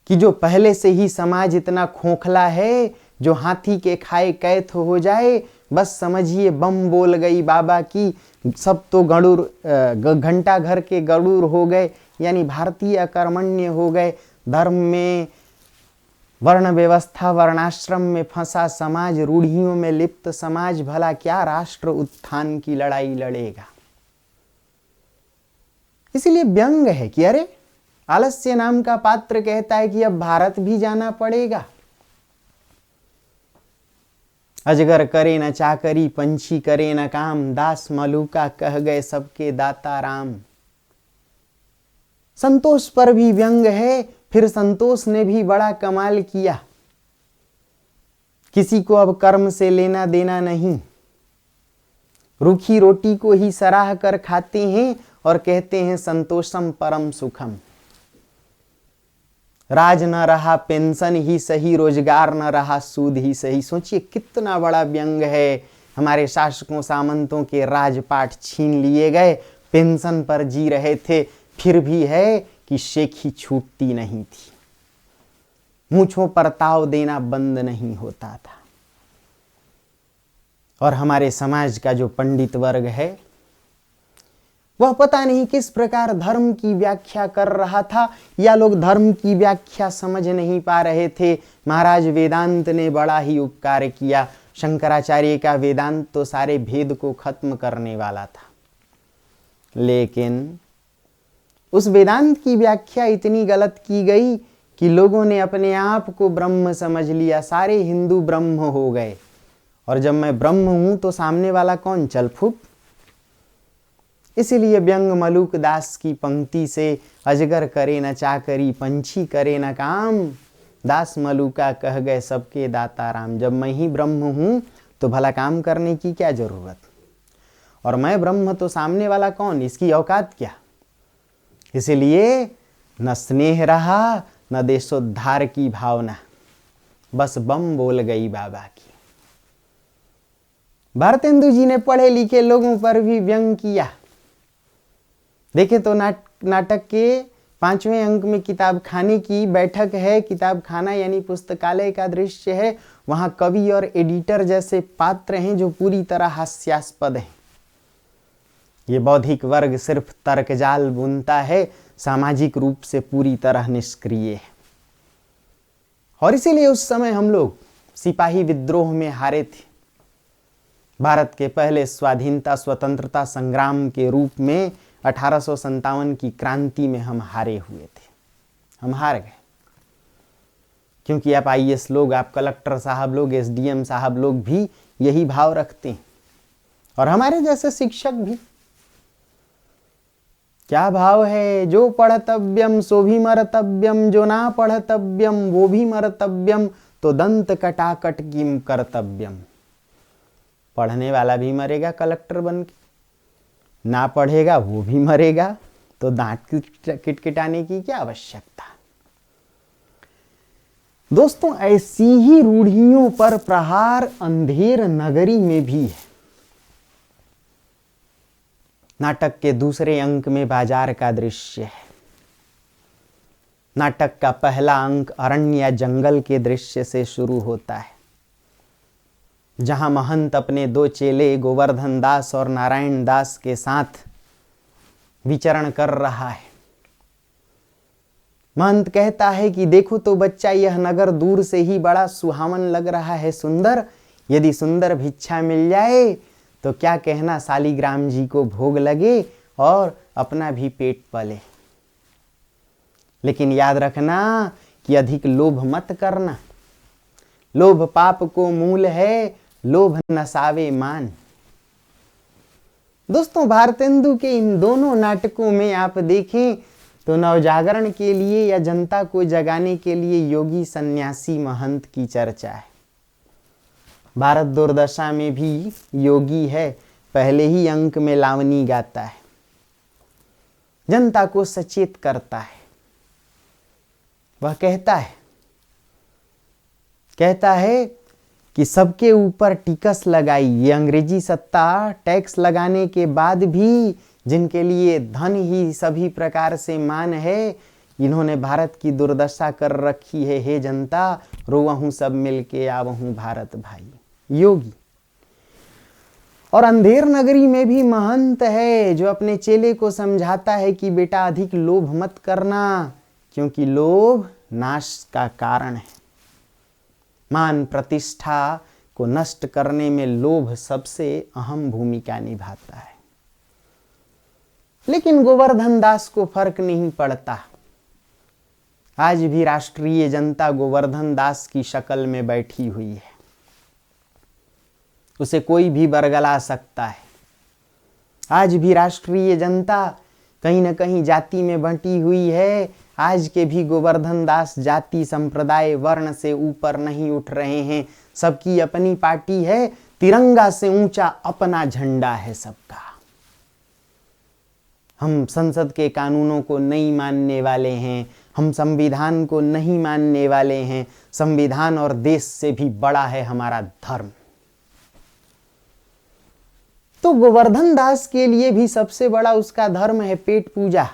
S1: कि जो पहले से ही समाज इतना खोखला है, जो हाथी के खाए कैथ हो जाए, बस समझिए बम बोल गई बाबा की। सब तो घंटा घर के गरुड़ हो गए, यानी भारतीय अकर्मण्य हो गए। धर्म में, वर्ण व्यवस्था, वर्णाश्रम में फंसा समाज, रूढ़ियों में लिप्त समाज, भला क्या राष्ट्र उत्थान की लड़ाई लड़ेगा? इसीलिए व्यंग है कि अरे, आलस्य नाम का पात्र कहता है कि अब भारत भी जाना पड़ेगा। अजगर करे न चाकरी, पंछी करे न काम, दास मलूका कह गए सबके दाता राम। संतोष पर भी व्यंग है। फिर संतोष ने भी बड़ा कमाल किया, किसी को अब कर्म से लेना देना नहीं। रूखी रोटी को ही सराह कर खाते हैं और कहते हैं संतोषम परम सुखम। राज न रहा पेंशन ही सही, रोजगार न रहा सूद ही सही। सोचिए कितना बड़ा व्यंग है। हमारे शासकों सामंतों के राजपाट छीन लिए गए, पेंशन पर जी रहे थे, फिर भी है कि शेखी छूटती नहीं थी, मूंछों पर ताव देना बंद नहीं होता था। और हमारे समाज का जो पंडित वर्ग है वह पता नहीं किस प्रकार धर्म की व्याख्या कर रहा था, या लोग धर्म की व्याख्या समझ नहीं पा रहे थे। महाराज वेदांत ने बड़ा ही उपकार किया। शंकराचार्य का वेदांत तो सारे भेद को खत्म करने वाला था, लेकिन उस वेदांत की व्याख्या इतनी गलत की गई कि लोगों ने अपने आप को ब्रह्म समझ लिया। सारे हिंदू ब्रह्म हो गए, और जब मैं ब्रह्म हूं तो सामने वाला कौन? चल फूट। इसीलिए व्यंग मलूक दास की पंक्ति से अजगर करे न चाकरी, पंछी करे न काम, दास मलूका कह गए सबके दाता राम। जब मैं ही ब्रह्म हूं तो भला काम करने की क्या जरूरत? और मैं ब्रह्म तो सामने वाला कौन? इसकी औकात क्या? इसीलिए न स्नेह रहा न देशोद्धार की भावना, बस बम बोल गई बाबा की। भारतेंदु जी ने पढ़े लिखे लोगों पर भी व्यंग किया। देखे तो नाटक के 5वें अंक में किताब खाने की बैठक है। किताब खाना यानी पुस्तकालय का दृश्य है। वहां कवि और एडिटर जैसे पात्र हैं जो पूरी तरह हास्यास्पद हैं। ये बौद्धिक वर्ग सिर्फ तर्कजाल बुनता है, सामाजिक रूप से पूरी तरह निष्क्रिय है। और इसीलिए उस समय हम लोग सिपाही विद्रोह में हारे थे। भारत के पहले स्वाधीनता स्वतंत्रता संग्राम के रूप में 1857 की क्रांति में हम हारे हुए थे। हम हार गए, क्योंकि आप आईएएस लोग, आप कलेक्टर साहब लोग, एसडीएम साहब लोग भी यही भाव रखते हैं, और हमारे जैसे शिक्षक भी। क्या भाव है? जो पढ़तव्यम सो भी मरतव्यम, जो ना पढ़तव्यम वो भी मरतव्यम, तो दंत कटाकट किम कर्तव्यम। पढ़ने वाला भी मरेगा कलेक्टर बन के, ना पढ़ेगा वो भी मरेगा, तो दांत किटकिटाने की क्या आवश्यकता? दोस्तों, ऐसी ही रूढ़ियों पर प्रहार अंधेर नगरी में भी है। नाटक के दूसरे अंक में बाजार का दृश्य है। नाटक का पहला अंक अरण्य या जंगल के दृश्य से शुरू होता है, जहां महंत अपने 2 चेले गोवर्धन दास और नारायण दास के साथ विचरण कर रहा है। महंत कहता है कि देखो तो बच्चा, यह नगर दूर से ही बड़ा सुहावन लग रहा है, सुंदर। यदि सुंदर भिक्षा मिल जाए तो क्या कहना शालिग्राम जी को भोग लगे और अपना भी पेट पले। लेकिन याद रखना कि अधिक लोभ मत करना। लोभ पाप को मूल है, लोभ नसावे मान। दोस्तों, भारतेंदु के इन दोनों नाटकों में आप देखें तो नवजागरण के लिए या जनता को जगाने के लिए योगी सन्यासी महंत की चर्चा है। भारत दुर्दशा में भी योगी है। पहले ही अंक में लावनी गाता है, जनता को सचेत करता है। वह कहता है कि सबके ऊपर टिकस लगाई। ये अंग्रेजी सत्ता टैक्स लगाने के बाद भी जिनके लिए धन ही सभी प्रकार से मान है, इन्होंने भारत की दुर्दशा कर रखी है। हे जनता, रोवहूं सब मिलके आवहूं भारत भाई। योगी। और अंधेर नगरी में भी महंत है जो अपने चेले को समझाता है कि बेटा अधिक लोभ मत करना, क्योंकि लोभ नाश का कारण है। मान प्रतिष्ठा को नष्ट करने में लोभ सबसे अहम भूमिका निभाता है। लेकिन गोवर्धन दास को फर्क नहीं पड़ता। आज भी राष्ट्रीय जनता गोवर्धन दास की शक्ल में बैठी हुई है। उसे कोई भी बरगला सकता है। आज भी राष्ट्रीय जनता कहीं न कहीं जाति में बंटी हुई है। आज के भी गोवर्धन दास जाति, संप्रदाय, वर्ण से ऊपर नहीं उठ रहे हैं। सबकी अपनी पार्टी है, तिरंगा से ऊंचा अपना झंडा है सबका। हम संसद के कानूनों को नहीं मानने वाले हैं, हम संविधान को नहीं मानने वाले हैं। संविधान और देश से भी बड़ा है हमारा धर्म। तो गोवर्धन दास के लिए भी सबसे बड़ा उसका धर्म है पेट पूजा।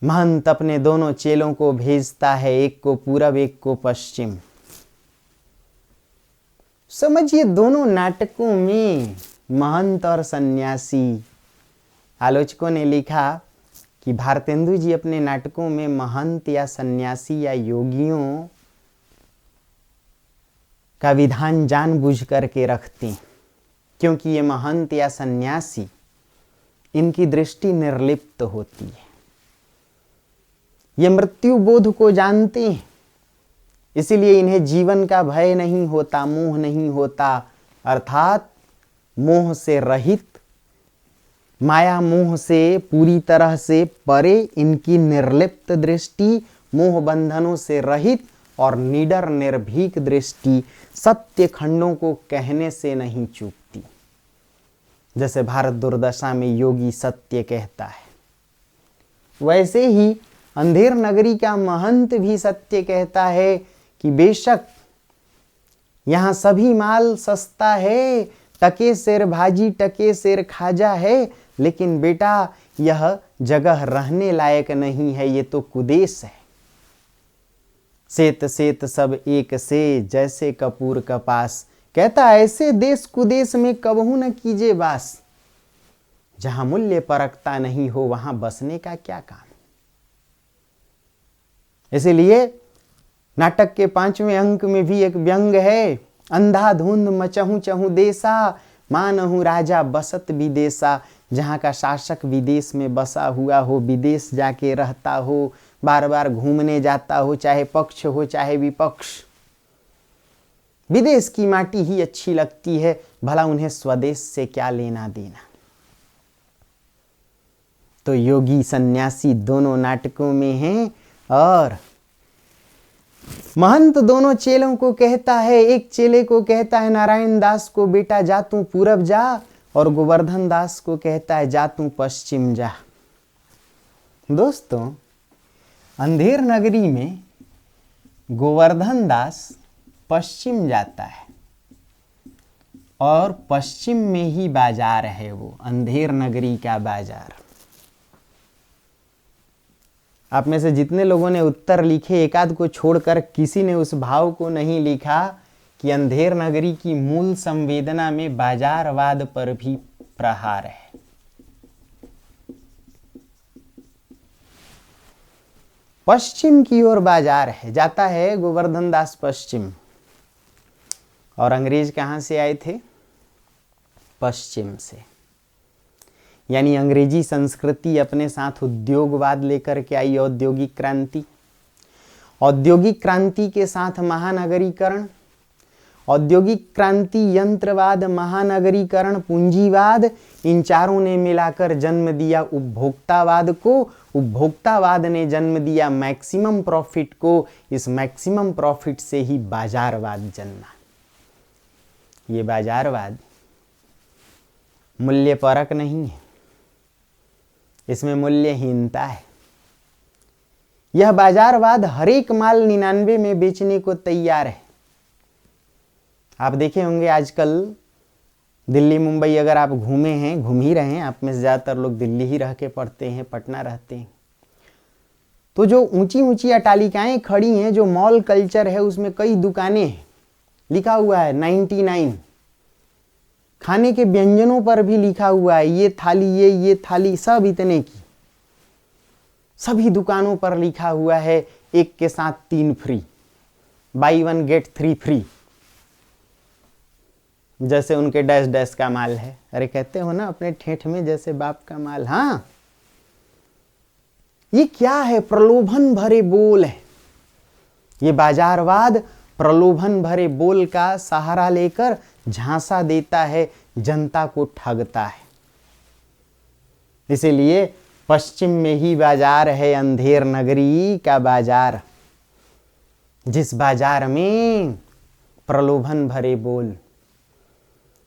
S1: महंत अपने दोनों चेलों को भेजता है, एक को पूरब एक को पश्चिम। समझिए, दोनों नाटकों में महंत और सन्यासी। आलोचकों ने लिखा कि भारतेंदु जी अपने नाटकों में महंत या सन्यासी या योगियों का विधान जानबूझ करके रखते हैं, क्योंकि ये महंत या सन्यासी, इनकी दृष्टि निर्लिप्त होती है। ये मृत्यु बोध को जानते हैं, इसीलिए इन्हें जीवन का भय नहीं होता, मोह नहीं होता। अर्थात मोह से रहित, माया मोह से पूरी तरह से परे इनकी निर्लिप्त दृष्टि, मोह बंधनों से रहित और निडर निर्भीक दृष्टि सत्य खंडों को कहने से नहीं चूकती। जैसे भारत दुर्दशा में योगी सत्य कहता है, वैसे ही अंधेर नगरी का महंत भी सत्य कहता है कि बेशक यहाँ सभी माल सस्ता है, टके सेर भाजी टके सेर खाजा है, लेकिन बेटा यह जगह रहने लायक नहीं है, ये तो कुदेश है। सेत सेत सब एक से, जैसे कपूर कपास। कहता ऐसे देश कुदेश में कबहू न कीजिए वास। जहां मूल्य परखता नहीं हो वहां बसने का क्या काम। इसीलिए नाटक के 5वें अंक में भी एक व्यंग है, अंधाधुंध मचहु चहु देसा, मानहु राजा बसत विदेशा। जहाँ का शासक विदेश में बसा हुआ हो, विदेश जाके रहता हो, बार बार घूमने जाता हो, चाहे पक्ष हो चाहे विपक्ष, विदेश की माटी ही अच्छी लगती है, भला उन्हें स्वदेश से क्या लेना देना। तो योगी सन्यासी दोनों नाटकों में हैं। और महंत दोनों चेलों को कहता है, एक चेले को कहता है नारायण दास को, बेटा जा तू पूरब जा, और गोवर्धन दास को कहता है जा तू पश्चिम जा। दोस्तों, अंधेर नगरी में गोवर्धन दास पश्चिम जाता है, और पश्चिम में ही बाजार है, वो अंधेर नगरी का बाजार। आप में से जितने लोगों ने उत्तर लिखे, एकाध को छोड़कर किसी ने उस भाव को नहीं लिखा कि अंधेर नगरी की मूल संवेदना में बाजारवाद पर भी प्रहार है। पश्चिम की ओर बाजार है, जाता है गोवर्धन दास पश्चिम। और अंग्रेज कहां से आए थे? पश्चिम से। यानी अंग्रेजी संस्कृति अपने साथ उद्योगवाद लेकर के आई, औद्योगिक क्रांति। औद्योगिक क्रांति के साथ महानगरीकरण, औद्योगिक क्रांति, यंत्रवाद, महानगरीकरण, पूंजीवाद, इन चारों ने मिलाकर जन्म दिया उपभोक्तावाद को। उपभोक्तावाद ने जन्म दिया मैक्सिमम प्रॉफिट को। इस मैक्सिमम प्रॉफिट से ही बाजारवाद जन्मा। ये बाजारवाद मूल्य परक नहीं है, इसमें मूल्यहीनता है। यह बाजारवाद हर एक माल 99 में बेचने को तैयार है। आप देखे होंगे आजकल दिल्ली मुंबई अगर आप घूमे हैं, घूम ही रहे हैं, आप में से ज़्यादातर लोग दिल्ली ही रह के पढ़ते हैं, पटना रहते हैं, तो जो ऊंची ऊंची अटालिकाएं खड़ी हैं, जो मॉल कल्चर है, उसमें कई दुकानें हैं, लिखा हुआ है 99। खाने के व्यंजनों पर भी लिखा हुआ है ये थाली, ये थाली, सब इतने की। सभी दुकानों पर लिखा हुआ है एक के साथ 3 फ्री, बाई 1 गेट 3 फ्री। जैसे उनके डैश डैश का माल है। अरे कहते हो ना अपने ठेठ में, जैसे बाप का माल। हाँ, ये क्या है? प्रलोभन भरे बोल है। ये बाजारवाद प्रलोभन भरे बोल का सहारा लेकर झांसा देता है, जनता को ठगता है। इसीलिए पश्चिम में ही बाजार है, अंधेर नगरी का बाजार, जिस बाजार में प्रलोभन भरे बोल।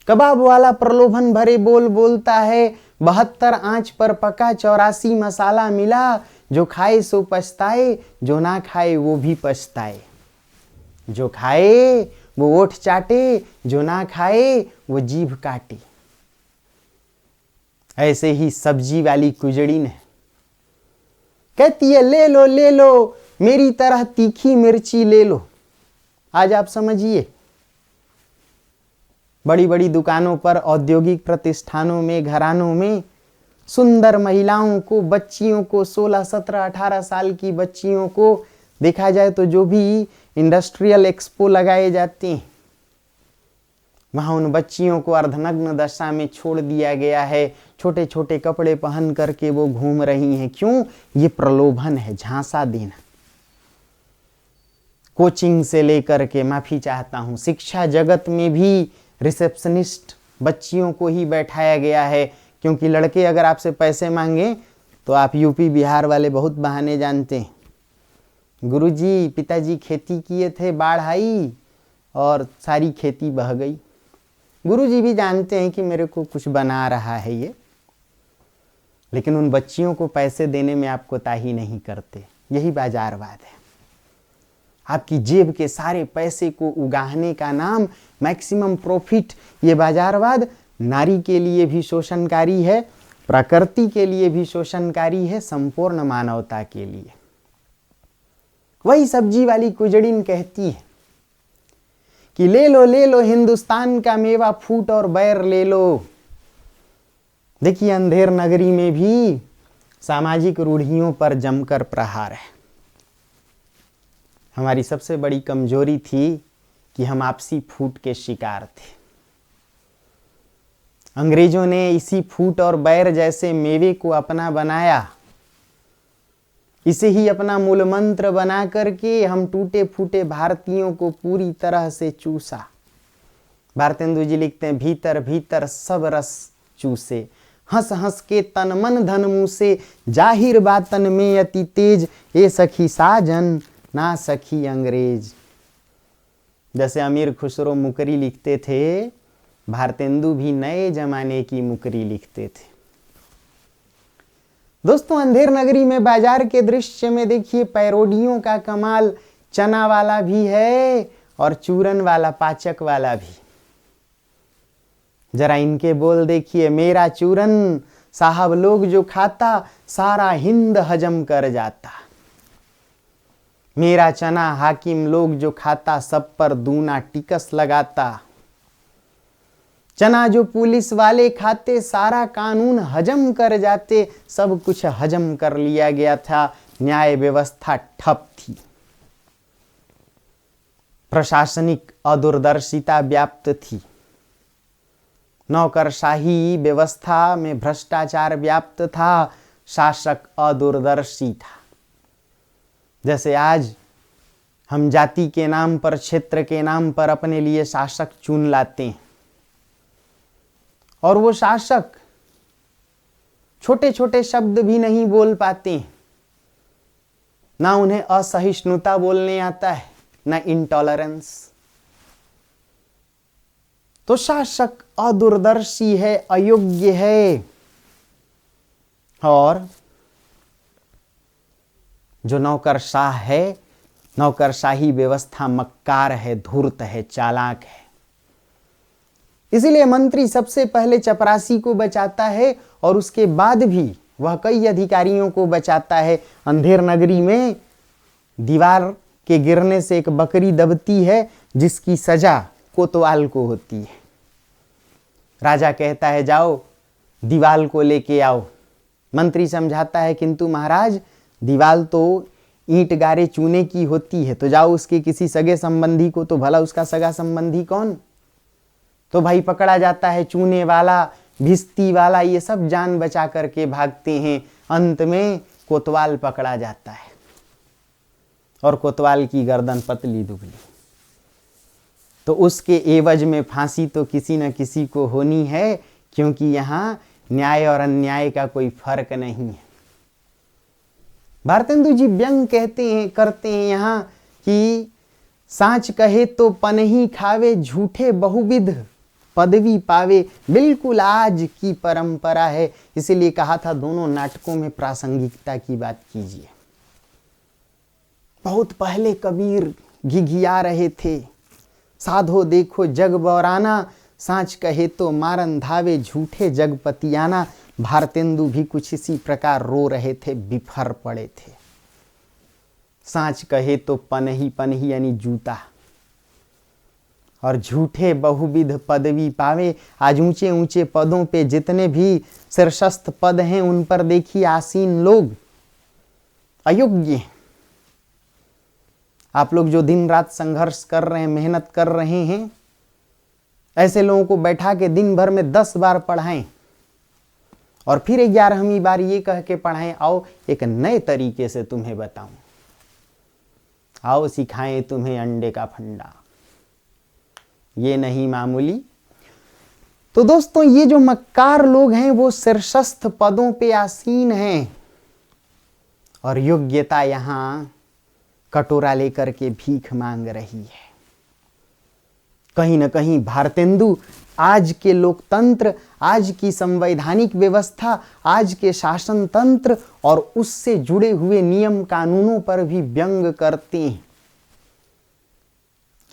S1: कबाब वाला प्रलोभन भरे बोल बोलता है, 72 आंच पर पका 84 मसाला मिला, जो खाए सो पछताए, जो ना खाए वो भी पछताए। जो खाए वो ओठ चाटे, जो ना खाए वो जीभ काटे। ऐसे ही सब्जी वाली कुजड़ीन है, कहती है ले लो मेरी तरह तीखी मिर्ची ले लो। आज आप समझिए, बड़ी बड़ी दुकानों पर, औद्योगिक प्रतिष्ठानों में, घरानों में सुंदर महिलाओं को, बच्चियों को, 16, 17, 18 साल की बच्चियों को देखा जाए तो जो भी इंडस्ट्रियल एक्सपो लगाए जाते हैं, वहां उन बच्चियों को अर्धनग्न दशा में छोड़ दिया गया है। छोटे छोटे कपड़े पहन करके वो घूम रही हैं। क्यों? ये प्रलोभन है, झांसा देना। कोचिंग से लेकर के, माफी चाहता हूं, शिक्षा जगत में भी रिसेप्शनिस्ट बच्चियों को ही बैठाया गया है। क्योंकि लड़के अगर आपसे पैसे मांगे तो आप यूपी बिहार वाले बहुत बहाने जानते हैं। गुरुजी, पिताजी खेती किए थे, बाढ़ आई और सारी खेती बह गई। गुरुजी भी जानते हैं कि मेरे को कुछ बना रहा है ये, लेकिन उन बच्चियों को पैसे देने में आप कोताही नहीं करते। यही बाजारवाद है। आपकी जेब के सारे पैसे को उगाहने का नाम मैक्सिमम प्रॉफिट। ये बाजारवाद नारी के लिए भी शोषणकारी है, प्रकृति के लिए भी शोषणकारी है, संपूर्ण मानवता के लिए। वही सब्जी वाली कुजड़ीन कहती है कि ले लो हिंदुस्तान का मेवा, फूट और बैर ले लो। देखिए, अंधेर नगरी में भी सामाजिक रूढ़ियों पर जमकर प्रहार है। हमारी सबसे बड़ी कमजोरी थी कि हम आपसी फूट के शिकार थे। अंग्रेजों ने इसी फूट और बैर जैसे मेवे को अपना बनाया। इसे ही अपना मूल मंत्र बना करके हम टूटे फूटे भारतीयों को पूरी तरह से चूसा। भारतेंदु जी लिखते हैं, भीतर भीतर सब रस चूसे, हंस हंस के तन मन धन मुँह से, जाहिर बातन में अति तेज, ए सखी साजन ना सखी अंग्रेज। जैसे अमीर खुसरो मुकरी लिखते थे, भारतेंदु भी नए जमाने की मुकरी लिखते थे। दोस्तों, अंधेर नगरी में बाजार के दृश्य में देखिए पैरोडियों का कमाल। चना वाला भी है और चूरन वाला, पाचक वाला भी। जरा इनके बोल देखिए, मेरा चूरन साहब लोग जो खाता, सारा हिंद हजम कर जाता। मेरा चना हाकिम लोग जो खाता, सब पर दूना टिकस लगाता। चना जो पुलिस वाले खाते, सारा कानून हजम कर जाते। सब कुछ हजम कर लिया गया था, न्याय व्यवस्था ठप थी। प्रशासनिक अदूरदर्शिता व्याप्त थी। नौकरशाही व्यवस्था में भ्रष्टाचार व्याप्त था। शासक अदूरदर्शी था। जैसे आज हम जाति के नाम पर, क्षेत्र के नाम पर अपने लिए शासक चुन लाते हैं, और वो शासक छोटे छोटे शब्द भी नहीं बोल पाते। ना उन्हें असहिष्णुता बोलने आता है, ना इंटॉलरेंस। तो शासक अदूरदर्शी है, अयोग्य है। और जो नौकरशाह है, नौकरशाही व्यवस्था मक्कार है, धूर्त है, चालाक है। इसीलिए मंत्री सबसे पहले चपरासी को बचाता है और उसके बाद भी वह कई अधिकारियों को बचाता है। अंधेर नगरी में दीवार के गिरने से एक बकरी दबती है, जिसकी सजा कोतवाल को होती है। राजा कहता है, जाओ दीवाल को लेके आओ। मंत्री समझाता है, किंतु महाराज, दीवाल तो ईंट गारे चूने की होती है, तो जाओ उसके किसी सगे संबंधी को, तो भला उसका सगा संबंधी कौन? तो भाई पकड़ा जाता है। चूने वाला, भिस्ती वाला, ये सब जान बचा करके भागते हैं। अंत में कोतवाल पकड़ा जाता है, और कोतवाल की गर्दन पतली दुबली। तो उसके एवज में फांसी तो किसी न किसी को होनी है, क्योंकि यहाँ न्याय और अन्याय का कोई फर्क नहीं है। भारतेंदु जी व्यंग करते हैं यहाँ कि सांच कहे तो पनही खावे, झूठे बहुविध पदवी पावे। बिल्कुल आज की परंपरा है, इसीलिए कहा था दोनों नाटकों में प्रासंगिकता की बात कीजिए। बहुत पहले कबीर घिघिया रहे थे, साधो देखो जग बौराना, सांच कहे तो मारन धावे, झूठे जगपतियाना। भारतेंदु भी कुछ इसी प्रकार रो रहे थे, बिफर पड़े थे। सांच कहे तो पनही, पनही यानी जूता, और झूठे बहुविध पदवी पावे। आज ऊंचे ऊंचे पदों पे जितने भी शीर्षस्थ पद हैं उन पर देखिए आसीन लोग अयोग्य हैं। आप लोग जो दिन रात संघर्ष कर रहे हैं, मेहनत कर रहे हैं, ऐसे लोगों को बैठा के दिन भर में 10 बार पढ़ाएं और फिर 11वीं बार ये कह के पढ़ाएं, आओ एक नए तरीके से तुम्हें बताऊं, आओ सिखाएं तुम्हें अंडे का फंडा। ये नहीं मामूली। तो दोस्तों, ये जो मक्कार लोग हैं वो शीर्षस्थ पदों पे आसीन हैं और योग्यता यहां कटोरा लेकर के भीख मांग रही है। कहीं ना कहीं भारतेंदु आज के लोकतंत्र, आज की संवैधानिक व्यवस्था, आज के शासन तंत्र और उससे जुड़े हुए नियम कानूनों पर भी व्यंग करते हैं।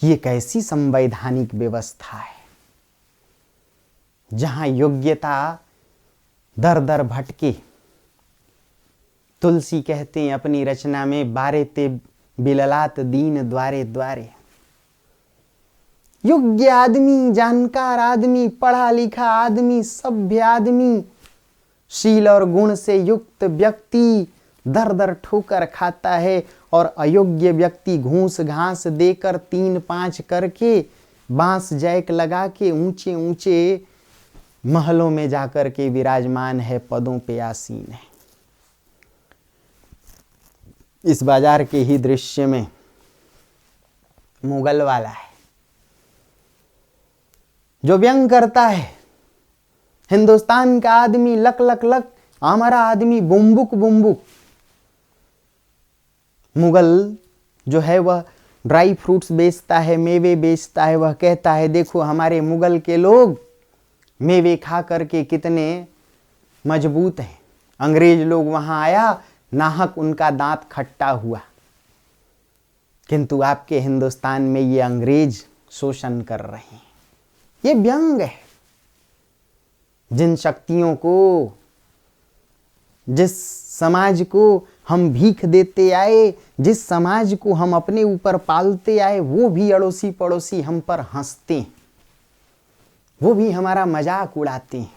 S1: ये कैसी संवैधानिक व्यवस्था है जहां योग्यता दर दर भटके। तुलसी कहते हैं अपनी रचना में, बारे ते बिललात दीन द्वारे द्वारे। योग्य आदमी, जानकार आदमी, पढ़ा लिखा आदमी, सभ्य आदमी, शील और गुण से युक्त व्यक्ति दर दर ठोकर खाता है और अयोग्य व्यक्ति घूस घास देकर 3-5 करके बांस जैक लगा के ऊंचे ऊंचे महलों में जाकर के विराजमान है, पदों पे आसीन है। इस बाजार के ही दृश्य में मुगल वाला है जो व्यंग करता है, हिंदुस्तान का आदमी लक लक लक, हमारा आदमी बुम्बुक बुम्बुक। मुगल जो है वह ड्राई फ्रूट्स बेचता है, मेवे बेचता है। वह कहता है देखो हमारे मुगल के लोग मेवे खा करके कितने मजबूत हैं। अंग्रेज लोग वहां आया, नाहक उनका दांत खट्टा हुआ, किंतु आपके हिंदुस्तान में ये अंग्रेज शोषण कर रहे हैं। ये व्यंग है। जिन शक्तियों को, जिस समाज को हम भीख देते आए, जिस समाज को हम अपने ऊपर पालते आए, वो भी अड़ोसी पड़ोसी हम पर हंसते हैं, वो भी हमारा मजाक उड़ाते हैं।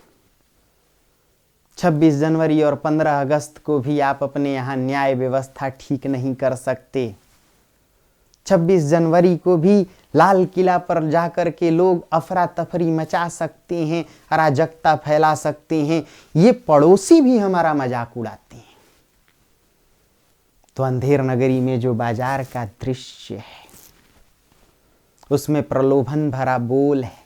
S1: 26 जनवरी और 15 अगस्त को भी आप अपने यहाँ न्याय व्यवस्था ठीक नहीं कर सकते। 26 जनवरी को भी लाल किला पर जाकर के लोग अफरा तफरी मचा सकते हैं, अराजकता फैला सकते हैं। ये पड़ोसी भी हमारा मजाक उड़ाते हैं। तो अंधेर नगरी में जो बाजार का दृश्य है उसमें प्रलोभन भरा बोल है।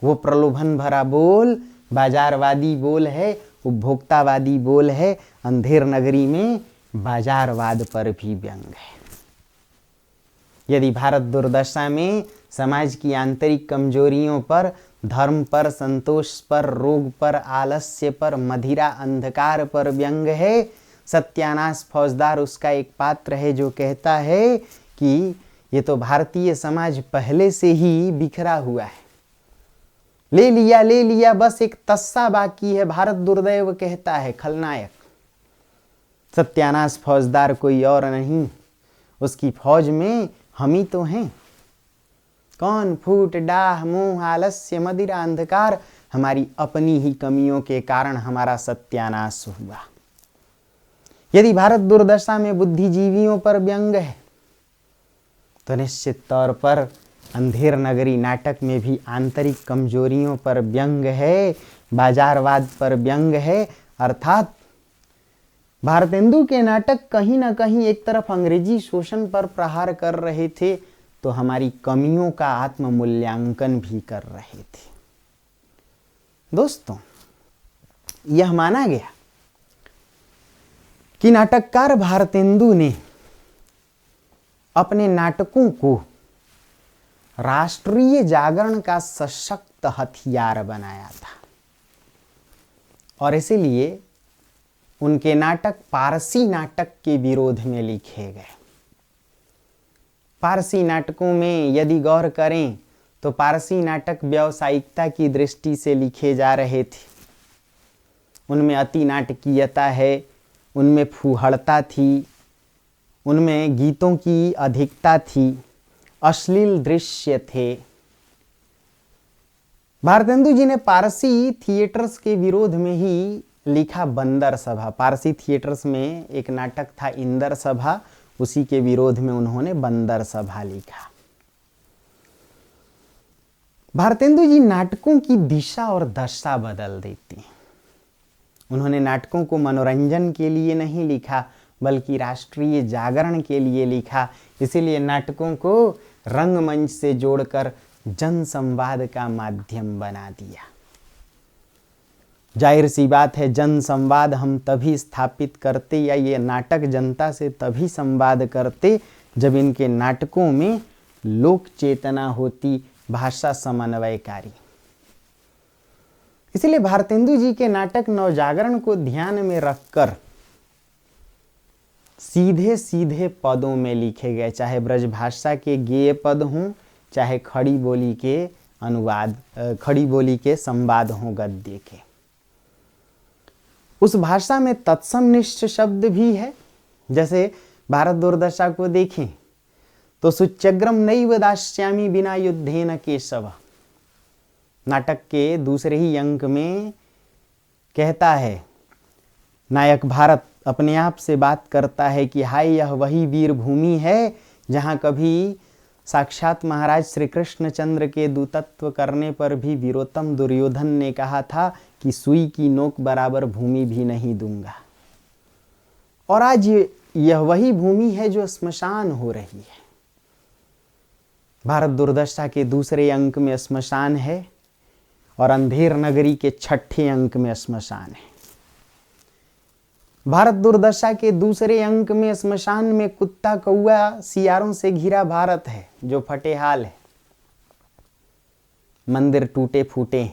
S1: वो प्रलोभन भरा बोल बाजारवादी बोल है, उपभोक्तावादी बोल है। अंधेर नगरी में बाजारवाद पर भी व्यंग है। यदि भारत दुर्दशा में समाज की आंतरिक कमजोरियों पर, धर्म पर, संतोष पर, रोग पर, आलस्य पर, मदिरा अंधकार पर व्यंग है, सत्यानाश फौजदार उसका एक पात्र है जो कहता है कि ये तो भारतीय समाज पहले से ही बिखरा हुआ है, ले लिया, बस एक तस्सा बाकी है। भारत दुर्दैव कहता है खलनायक। सत्यानाश फौजदार कोई और नहीं, उसकी फौज में हम ही तो हैं। कौन फूट डाह मोह आलस्य मदिरा अंधकार, हमारी अपनी ही कमियों के कारण हमारा सत्यानाश हुआ। यदि भारत दुर्दशा में बुद्धिजीवियों पर व्यंग है तो निश्चित तौर पर अंधेर नगरी नाटक में भी आंतरिक कमजोरियों पर व्यंग है, बाजारवाद पर व्यंग है। अर्थात भारतेंदु के नाटक कहीं ना कहीं एक तरफ अंग्रेजी शोषण पर प्रहार कर रहे थे तो हमारी कमियों का आत्ममूल्यांकन भी कर रहे थे। दोस्तों, यह माना गया कि नाटककार भारतेंदु ने अपने नाटकों को राष्ट्रीय जागरण का सशक्त हथियार बनाया था और इसीलिए उनके नाटक पारसी नाटक के विरोध में लिखे गए। पारसी नाटकों में यदि गौर करें तो पारसी नाटक व्यावसायिकता की दृष्टि से लिखे जा रहे थे। उनमें अति नाटकीयता है, उनमें फूहड़ता थी, उनमें गीतों की अधिकता थी, अश्लील दृश्य थे। भारतेंदु जी ने पारसी थिएटर्स के विरोध में ही लिखा बंदर सभा। पारसी थिएटर्स में एक नाटक था इंदर सभा, उसी के विरोध में उन्होंने बंदर सभा लिखा। भारतेंदु जी नाटकों की दिशा और दशा बदल देती हैं। उन्होंने नाटकों को मनोरंजन के लिए नहीं लिखा बल्कि राष्ट्रीय जागरण के लिए लिखा। इसीलिए नाटकों को रंगमंच से जोड़कर जन संवाद का माध्यम बना दिया। जाहिर सी बात है, जन संवाद हम तभी स्थापित करते या ये नाटक जनता से तभी संवाद करते जब इनके नाटकों में लोक चेतना होती, भाषा समन्वयकारी। इसलिए भारतेंदु जी के नाटक नवजागरण को ध्यान में रखकर सीधे सीधे पदों में लिखे गए, चाहे ब्रजभाषा के गेय पद हों, चाहे खड़ी बोली के अनुवाद, खड़ी बोली के संवाद हों गद्य के। उस भाषा में तत्समनिष्ठ शब्द भी है। जैसे भारत दुर्दशा को देखें तो सुच्यग्रम नैव दास्यामि बिना युद्धेन केशव, नाटक के दूसरे ही अंक में कहता है, नायक भारत अपने आप से बात करता है कि हाय यह वही वीर भूमि है जहाँ कभी साक्षात महाराज श्री कृष्णचंद्र के दूतत्व करने पर भी वीरोत्तम दुर्योधन ने कहा था कि सुई की नोक बराबर भूमि भी नहीं दूंगा। और आज यह वही भूमि है जो श्मशान हो रही है। भारत दुर्दशा के दूसरे अंक में श्मशान है और अंधेर नगरी के छठे अंक में श्मशान है। भारत दुर्दशा के दूसरे अंक में श्मशान में कुत्ता कौआ सियारों से घिरा भारत है जो फटेहाल है, मंदिर टूटे फूटे,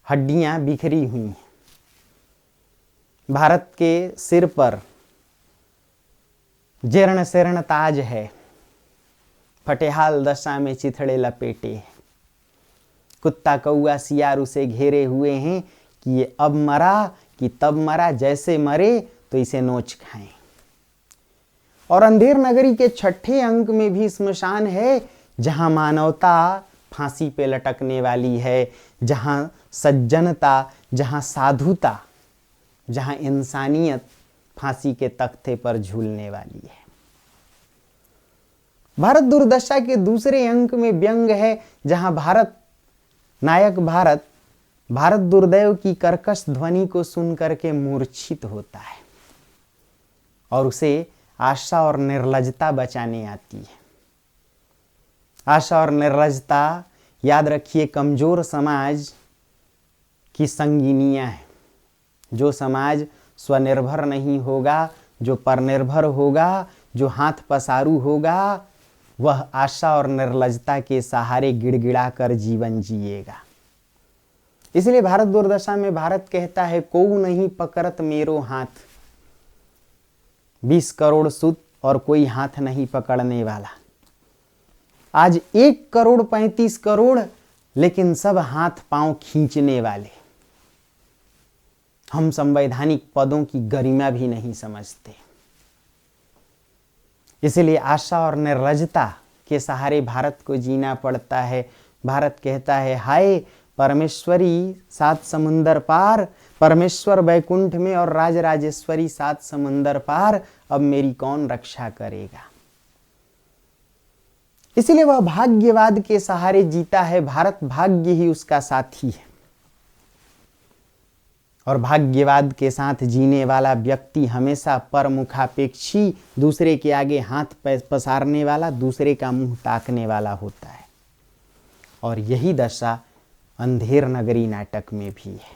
S1: हड्डियां बिखरी हुई। भारत के सिर पर जीर्ण शीर्ण ताज है, फटेहाल दशा में चिथड़े लपेटे हैं। कुत्ता कौआ सियार उसे घेरे हुए हैं कि ये अब मरा कि तब मरा, जैसे मरे तो इसे नोच खाएं। और अंधेर नगरी के छठे अंक में भी श्मशान है जहां मानवता फांसी पे लटकने वाली है, जहां सज्जनता, जहां साधुता, जहां इंसानियत फांसी के तख्ते पर झूलने वाली है। भारत दुर्दशा के दूसरे अंक में व्यंग है जहां भारत, नायक भारत दुर्दैव की कर्कश ध्वनि को सुनकर के मूर्छित होता है और उसे आशा और निर्लजता बचाने आती है। आशा और निर्लजता, याद रखिए, कमजोर समाज की संगिनियां है। जो समाज स्वनिर्भर नहीं होगा, जो परनिर्भर होगा, जो हाथ पसारू होगा, वह आशा और निर्लजता के सहारे गिड़गिड़ा कर जीवन जिएगा। इसलिए भारत दुर्दशा में भारत कहता है, कोऊ नहीं पकड़त मेरो हाथ, 20 करोड़ सुत और कोई हाथ नहीं पकड़ने वाला। आज 1 करोड़ 35 करोड़, लेकिन सब हाथ पांव खींचने वाले। हम संवैधानिक पदों की गरिमा भी नहीं समझते। इसलिए आशा और निर्लजता के सहारे भारत को जीना पड़ता है। भारत कहता है, हाय परमेश्वरी 7 समुंदर पार, परमेश्वर बैकुंठ में और राज राजेश्वरी 7 समुंदर पार, अब मेरी कौन रक्षा करेगा। इसलिए वह भाग्यवाद के सहारे जीता है। भारत भाग्य ही उसका साथी है और भाग्यवाद के साथ जीने वाला व्यक्ति हमेशा परमुखापेक्षी, दूसरे के आगे हाथ पसारने वाला, दूसरे का मुंह ताकने वाला होता है। और यही दशा अंधेर नगरी नाटक में भी है।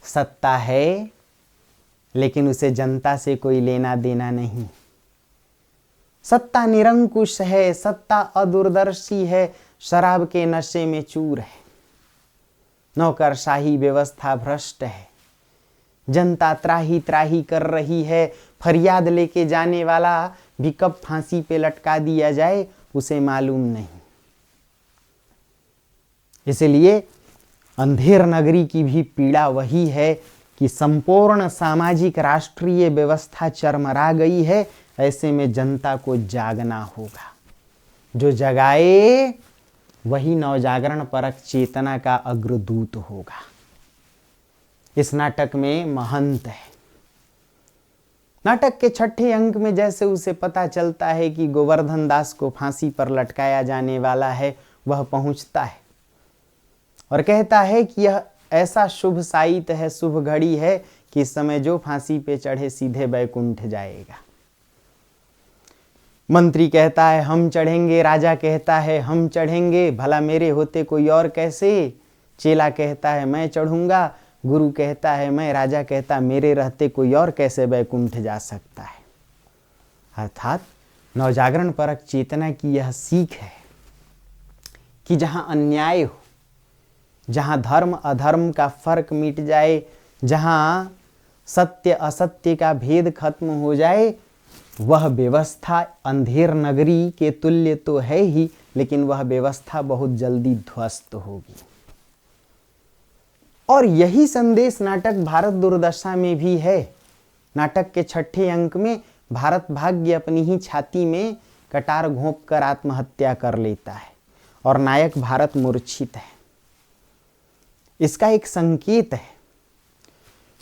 S1: सत्ता है लेकिन उसे जनता से कोई लेना देना नहीं। सत्ता निरंकुश है, सत्ता अदूरदर्शी है, शराब के नशे में चूर है, नौकरशाही व्यवस्था भ्रष्ट है, जनता त्राही त्राही कर रही है, फरियाद लेके जाने वाला भी कब फांसी पे लटका दिया जाए उसे मालूम नहीं। इसलिए अंधेर नगरी की भी पीड़ा वही है कि संपूर्ण सामाजिक राष्ट्रीय व्यवस्था चरमरा गई है। ऐसे में जनता को जागना होगा। जो जगाए वही नवजागरण परक चेतना का अग्रदूत होगा। इस नाटक में महंत है। नाटक के छठे अंक में जैसे उसे पता चलता है कि गोवर्धन दास को फांसी पर लटकाया जाने वाला है, वह पहुंचता है और कहता है कि यह ऐसा शुभ साइत है, शुभ घड़ी है कि इस समय जो फांसी पे चढ़े सीधे बैकुंठ जाएगा। मंत्री कहता है हम चढ़ेंगे, राजा कहता है हम चढ़ेंगे, भला मेरे होते कोई और कैसे। चेला कहता है मैं चढ़ूंगा, गुरु कहता है मैं, राजा कहता मेरे रहते कोई और कैसे बैकुंठ जा सकता है। अर्थात नवजागरण परक चेतना की यह सीख है कि जहां अन्याय हो, जहां धर्म अधर्म का फर्क मिट जाए, जहां सत्य असत्य का भेद खत्म हो जाए, वह व्यवस्था अंधेर नगरी के तुल्य तो है ही, लेकिन वह व्यवस्था बहुत जल्दी ध्वस्त होगी। और यही संदेश नाटक भारत दुर्दशा में भी है। नाटक के छठे अंक में भारत भाग्य अपनी ही छाती में कटार घोंप कर आत्महत्या कर लेता है और नायक भारत मूर्छित है। इसका एक संकेत है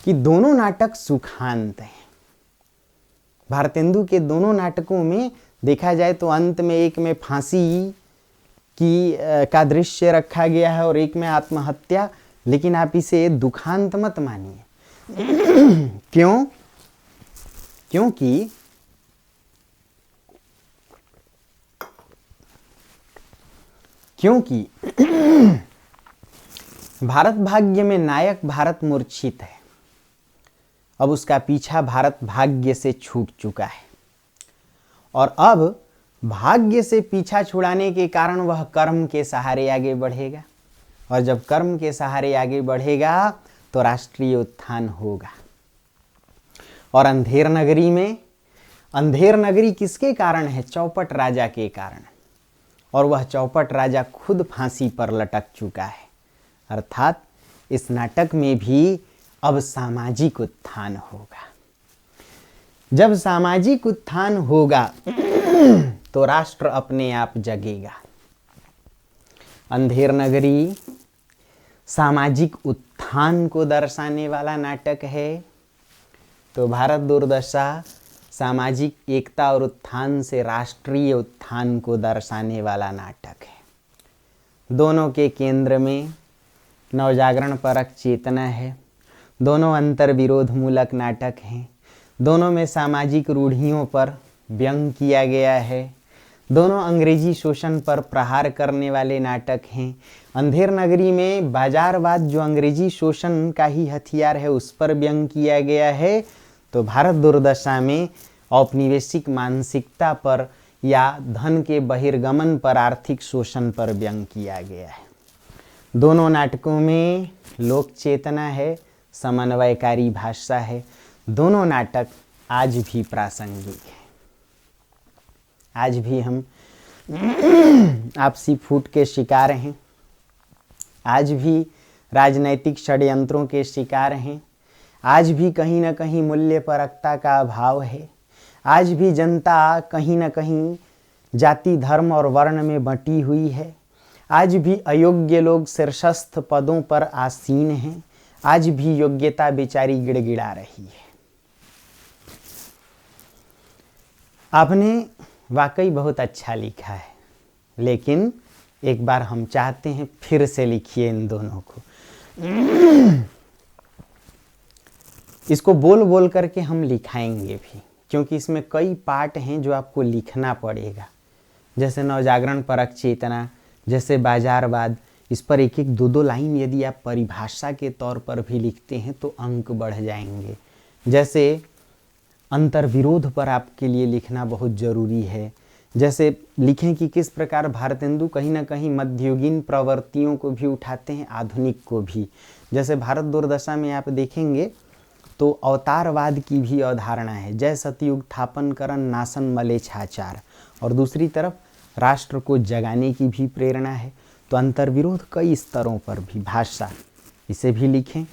S1: कि दोनों नाटक सुखांत हैं। भारतेंदु के दोनों नाटकों में देखा जाए तो अंत में एक में फांसी का दृश्य रखा गया है और एक में आत्महत्या, लेकिन आप इसे दुखांत मत मानिए। क्यों? क्योंकि भारत भाग्य में नायक भारत मूर्छित है। अब उसका पीछा भारत भाग्य से छूट चुका है और अब भाग्य से पीछा छुड़ाने के कारण वह कर्म के सहारे आगे बढ़ेगा, और जब कर्म के सहारे आगे बढ़ेगा तो राष्ट्रीय उत्थान होगा। और अंधेर नगरी किसके कारण है? चौपट राजा के कारण। और वह चौपट राजा खुद फांसी पर लटक चुका है। अर्थात इस नाटक में भी अब सामाजिक उत्थान होगा। जब सामाजिक उत्थान होगा तो राष्ट्र अपने आप जगेगा। अंधेर नगरी सामाजिक उत्थान को दर्शाने वाला नाटक है, तो भारत दुर्दशा सामाजिक एकता और उत्थान से राष्ट्रीय उत्थान को दर्शाने वाला नाटक है। दोनों के केंद्र में नवजागरण परक चेतना है। दोनों अंतर विरोध मूलक नाटक हैं। दोनों में सामाजिक रूढ़ियों पर व्यंग किया गया है। दोनों अंग्रेजी शोषण पर प्रहार करने वाले नाटक हैं। अंधेर नगरी में बाजारवाद जो अंग्रेजी शोषण का ही हथियार है उस पर व्यंग किया गया है, तो भारत दुर्दशा में औपनिवेशिक मानसिकता पर या धन के बहिर्गमन पर, आर्थिक शोषण पर व्यंग किया गया है। दोनों नाटकों में लोक चेतना है, समन्वयकारी भाषा है। दोनों नाटक आज भी प्रासंगिक है। आज भी हम आपसी फूट के शिकार हैं। आज भी राजनैतिक षड्यंत्रों के शिकार हैं। आज भी कहीं न कहीं मूल्यपरकता का अभाव है। आज भी जनता कहीं न कहीं जाति धर्म और वर्ण में बंटी हुई है। आज भी अयोग्य लोग शीर्षस्थ पदों पर आसीन हैं। आज भी योग्यता बेचारी गिड़गिड़ा रही है। आपने वाकई बहुत अच्छा लिखा है, लेकिन एक बार हम चाहते हैं फिर से लिखिए इन दोनों को। इसको बोल बोल करके हम लिखाएंगे भी, क्योंकि इसमें कई पार्ट हैं जो आपको लिखना पड़ेगा। जैसे नवजागरण परक चेतना, जैसे बाजारवाद, इस पर एक एक दो दो लाइन यदि आप परिभाषा के तौर पर भी लिखते हैं तो अंक बढ़ जाएंगे। जैसे अंतर्विरोध पर आपके लिए लिखना बहुत ज़रूरी है। जैसे लिखें कि किस प्रकार भारतेंदु कहीं ना कहीं मध्ययुगीन प्रवृत्तियों को भी उठाते हैं, आधुनिक को भी। जैसे भारत दुर्दशा में आप देखेंगे तो अवतारवाद की भी अवधारणा है, जय सतयुग थापन करन नासन मलेच्छाचार, और दूसरी तरफ राष्ट्र को जगाने की भी प्रेरणा है। तो अंतर्विरोध कई स्तरों पर भी, भाषा, इसे भी लिखें।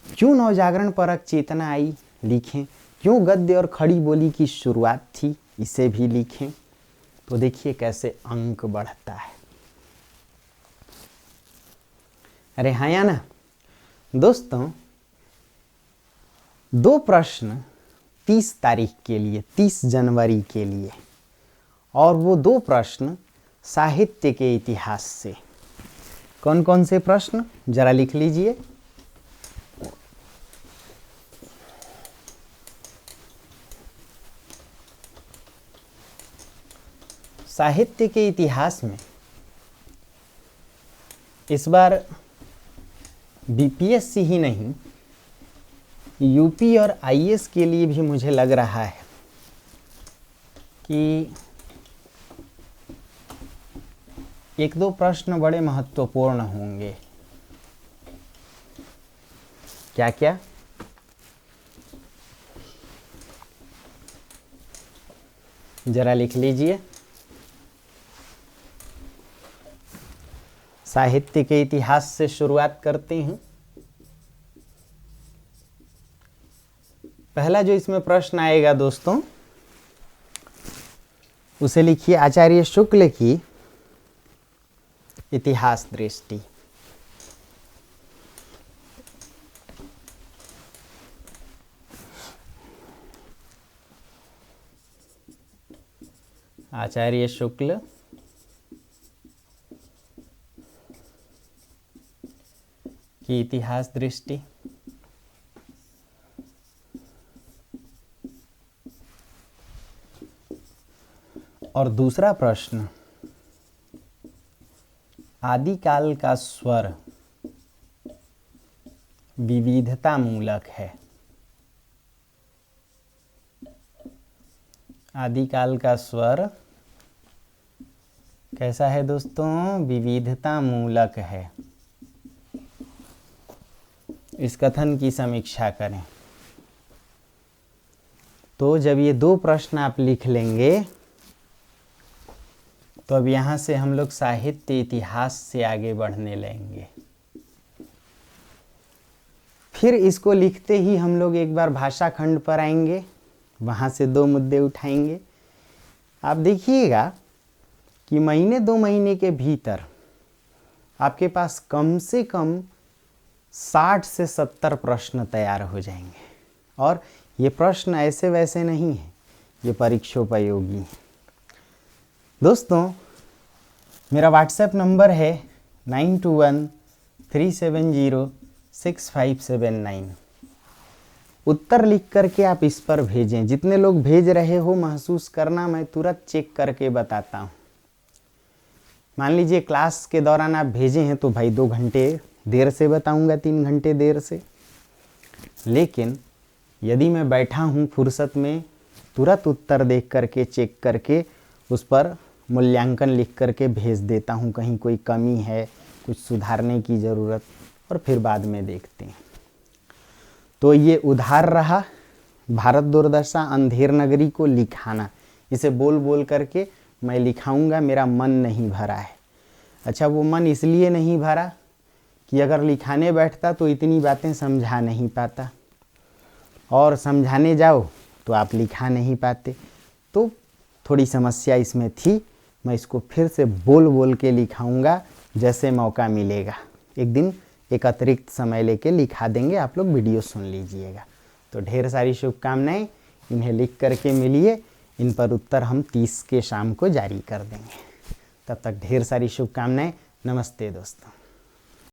S1: क्यों नवजागरण परक चेतना आई, लिखें। क्यों गद्य और खड़ी बोली की शुरुआत थी, इसे भी लिखें। तो देखिए कैसे अंक बढ़ता है। अरे हाँ या ना दोस्तों, 2 प्रश्न 30 तारीख के लिए, 30 जनवरी के लिए, और वो 2 प्रश्न साहित्य के इतिहास से। कौन कौन से प्रश्न जरा लिख लीजिए। साहित्य के इतिहास में इस बार बीपीएससी ही नहीं, यूपी और आईएएस के लिए भी मुझे लग रहा है कि 1-2 प्रश्न बड़े महत्वपूर्ण होंगे। क्या क्या? जरा लिख लीजिए। साहित्य के इतिहास से शुरुआत करते हैं। पहला जो इसमें प्रश्न आएगा दोस्तों, उसे लिखिए, आचार्य शुक्ल की इतिहास दृष्टि। आचार्य शुक्ल की इतिहास दृष्टि। और दूसरा प्रश्न, आदिकाल का स्वर विविधता मूलक है। आदिकाल का स्वर कैसा है दोस्तों? विविधता मूलक है। इस कथन की समीक्षा करें। तो जब ये 2 प्रश्न आप लिख लेंगे तो अब यहाँ से हम लोग साहित्य इतिहास से आगे बढ़ने लगेंगे। फिर इसको लिखते ही हम लोग एक बार भाषा खंड पर आएंगे, वहाँ से 2 मुद्दे उठाएंगे। आप देखिएगा कि महीने 2 महीने के भीतर आपके पास कम से कम 60 से 70 प्रश्न तैयार हो जाएंगे। और ये प्रश्न ऐसे वैसे नहीं हैं, ये परीक्षोपयोगी हैं। दोस्तों, मेरा व्हाट्सएप नंबर है 9213706579। उत्तर लिख करके आप इस पर भेजें। जितने लोग भेज रहे हो महसूस करना, मैं तुरंत चेक करके बताता हूँ। मान लीजिए क्लास के दौरान आप भेजे हैं तो भाई 2 घंटे देर से बताऊंगा, 3 घंटे देर से। लेकिन यदि मैं बैठा हूँ फुर्सत में, तुरंत उत्तर देख करके, चेक करके, उस पर मूल्यांकन लिख करके भेज देता हूँ। कहीं कोई कमी है, कुछ सुधारने की ज़रूरत, और फिर बाद में देखते हैं। तो ये उधार रहा भारत दुर्दशा अंधेर नगरी को लिखाना। इसे बोल बोल करके मैं लिखाऊंगा, मेरा मन नहीं भरा है। अच्छा, वो मन इसलिए नहीं भरा कि अगर लिखाने बैठता तो इतनी बातें समझा नहीं पाता, और समझाने जाओ तो आप लिखा नहीं पाते। तो थोड़ी समस्या इसमें थी। मैं इसको फिर से बोल बोल के लिखाऊंगा, जैसे मौका मिलेगा। एक दिन एक अतिरिक्त समय लेके लिखा देंगे, आप लोग वीडियो सुन लीजिएगा। तो ढेर सारी शुभकामनाएं। इन्हें लिख करके मिलिए, इन पर उत्तर हम 30 के शाम को जारी कर देंगे। तब तक ढेर सारी शुभकामनाएं। नमस्ते दोस्तों।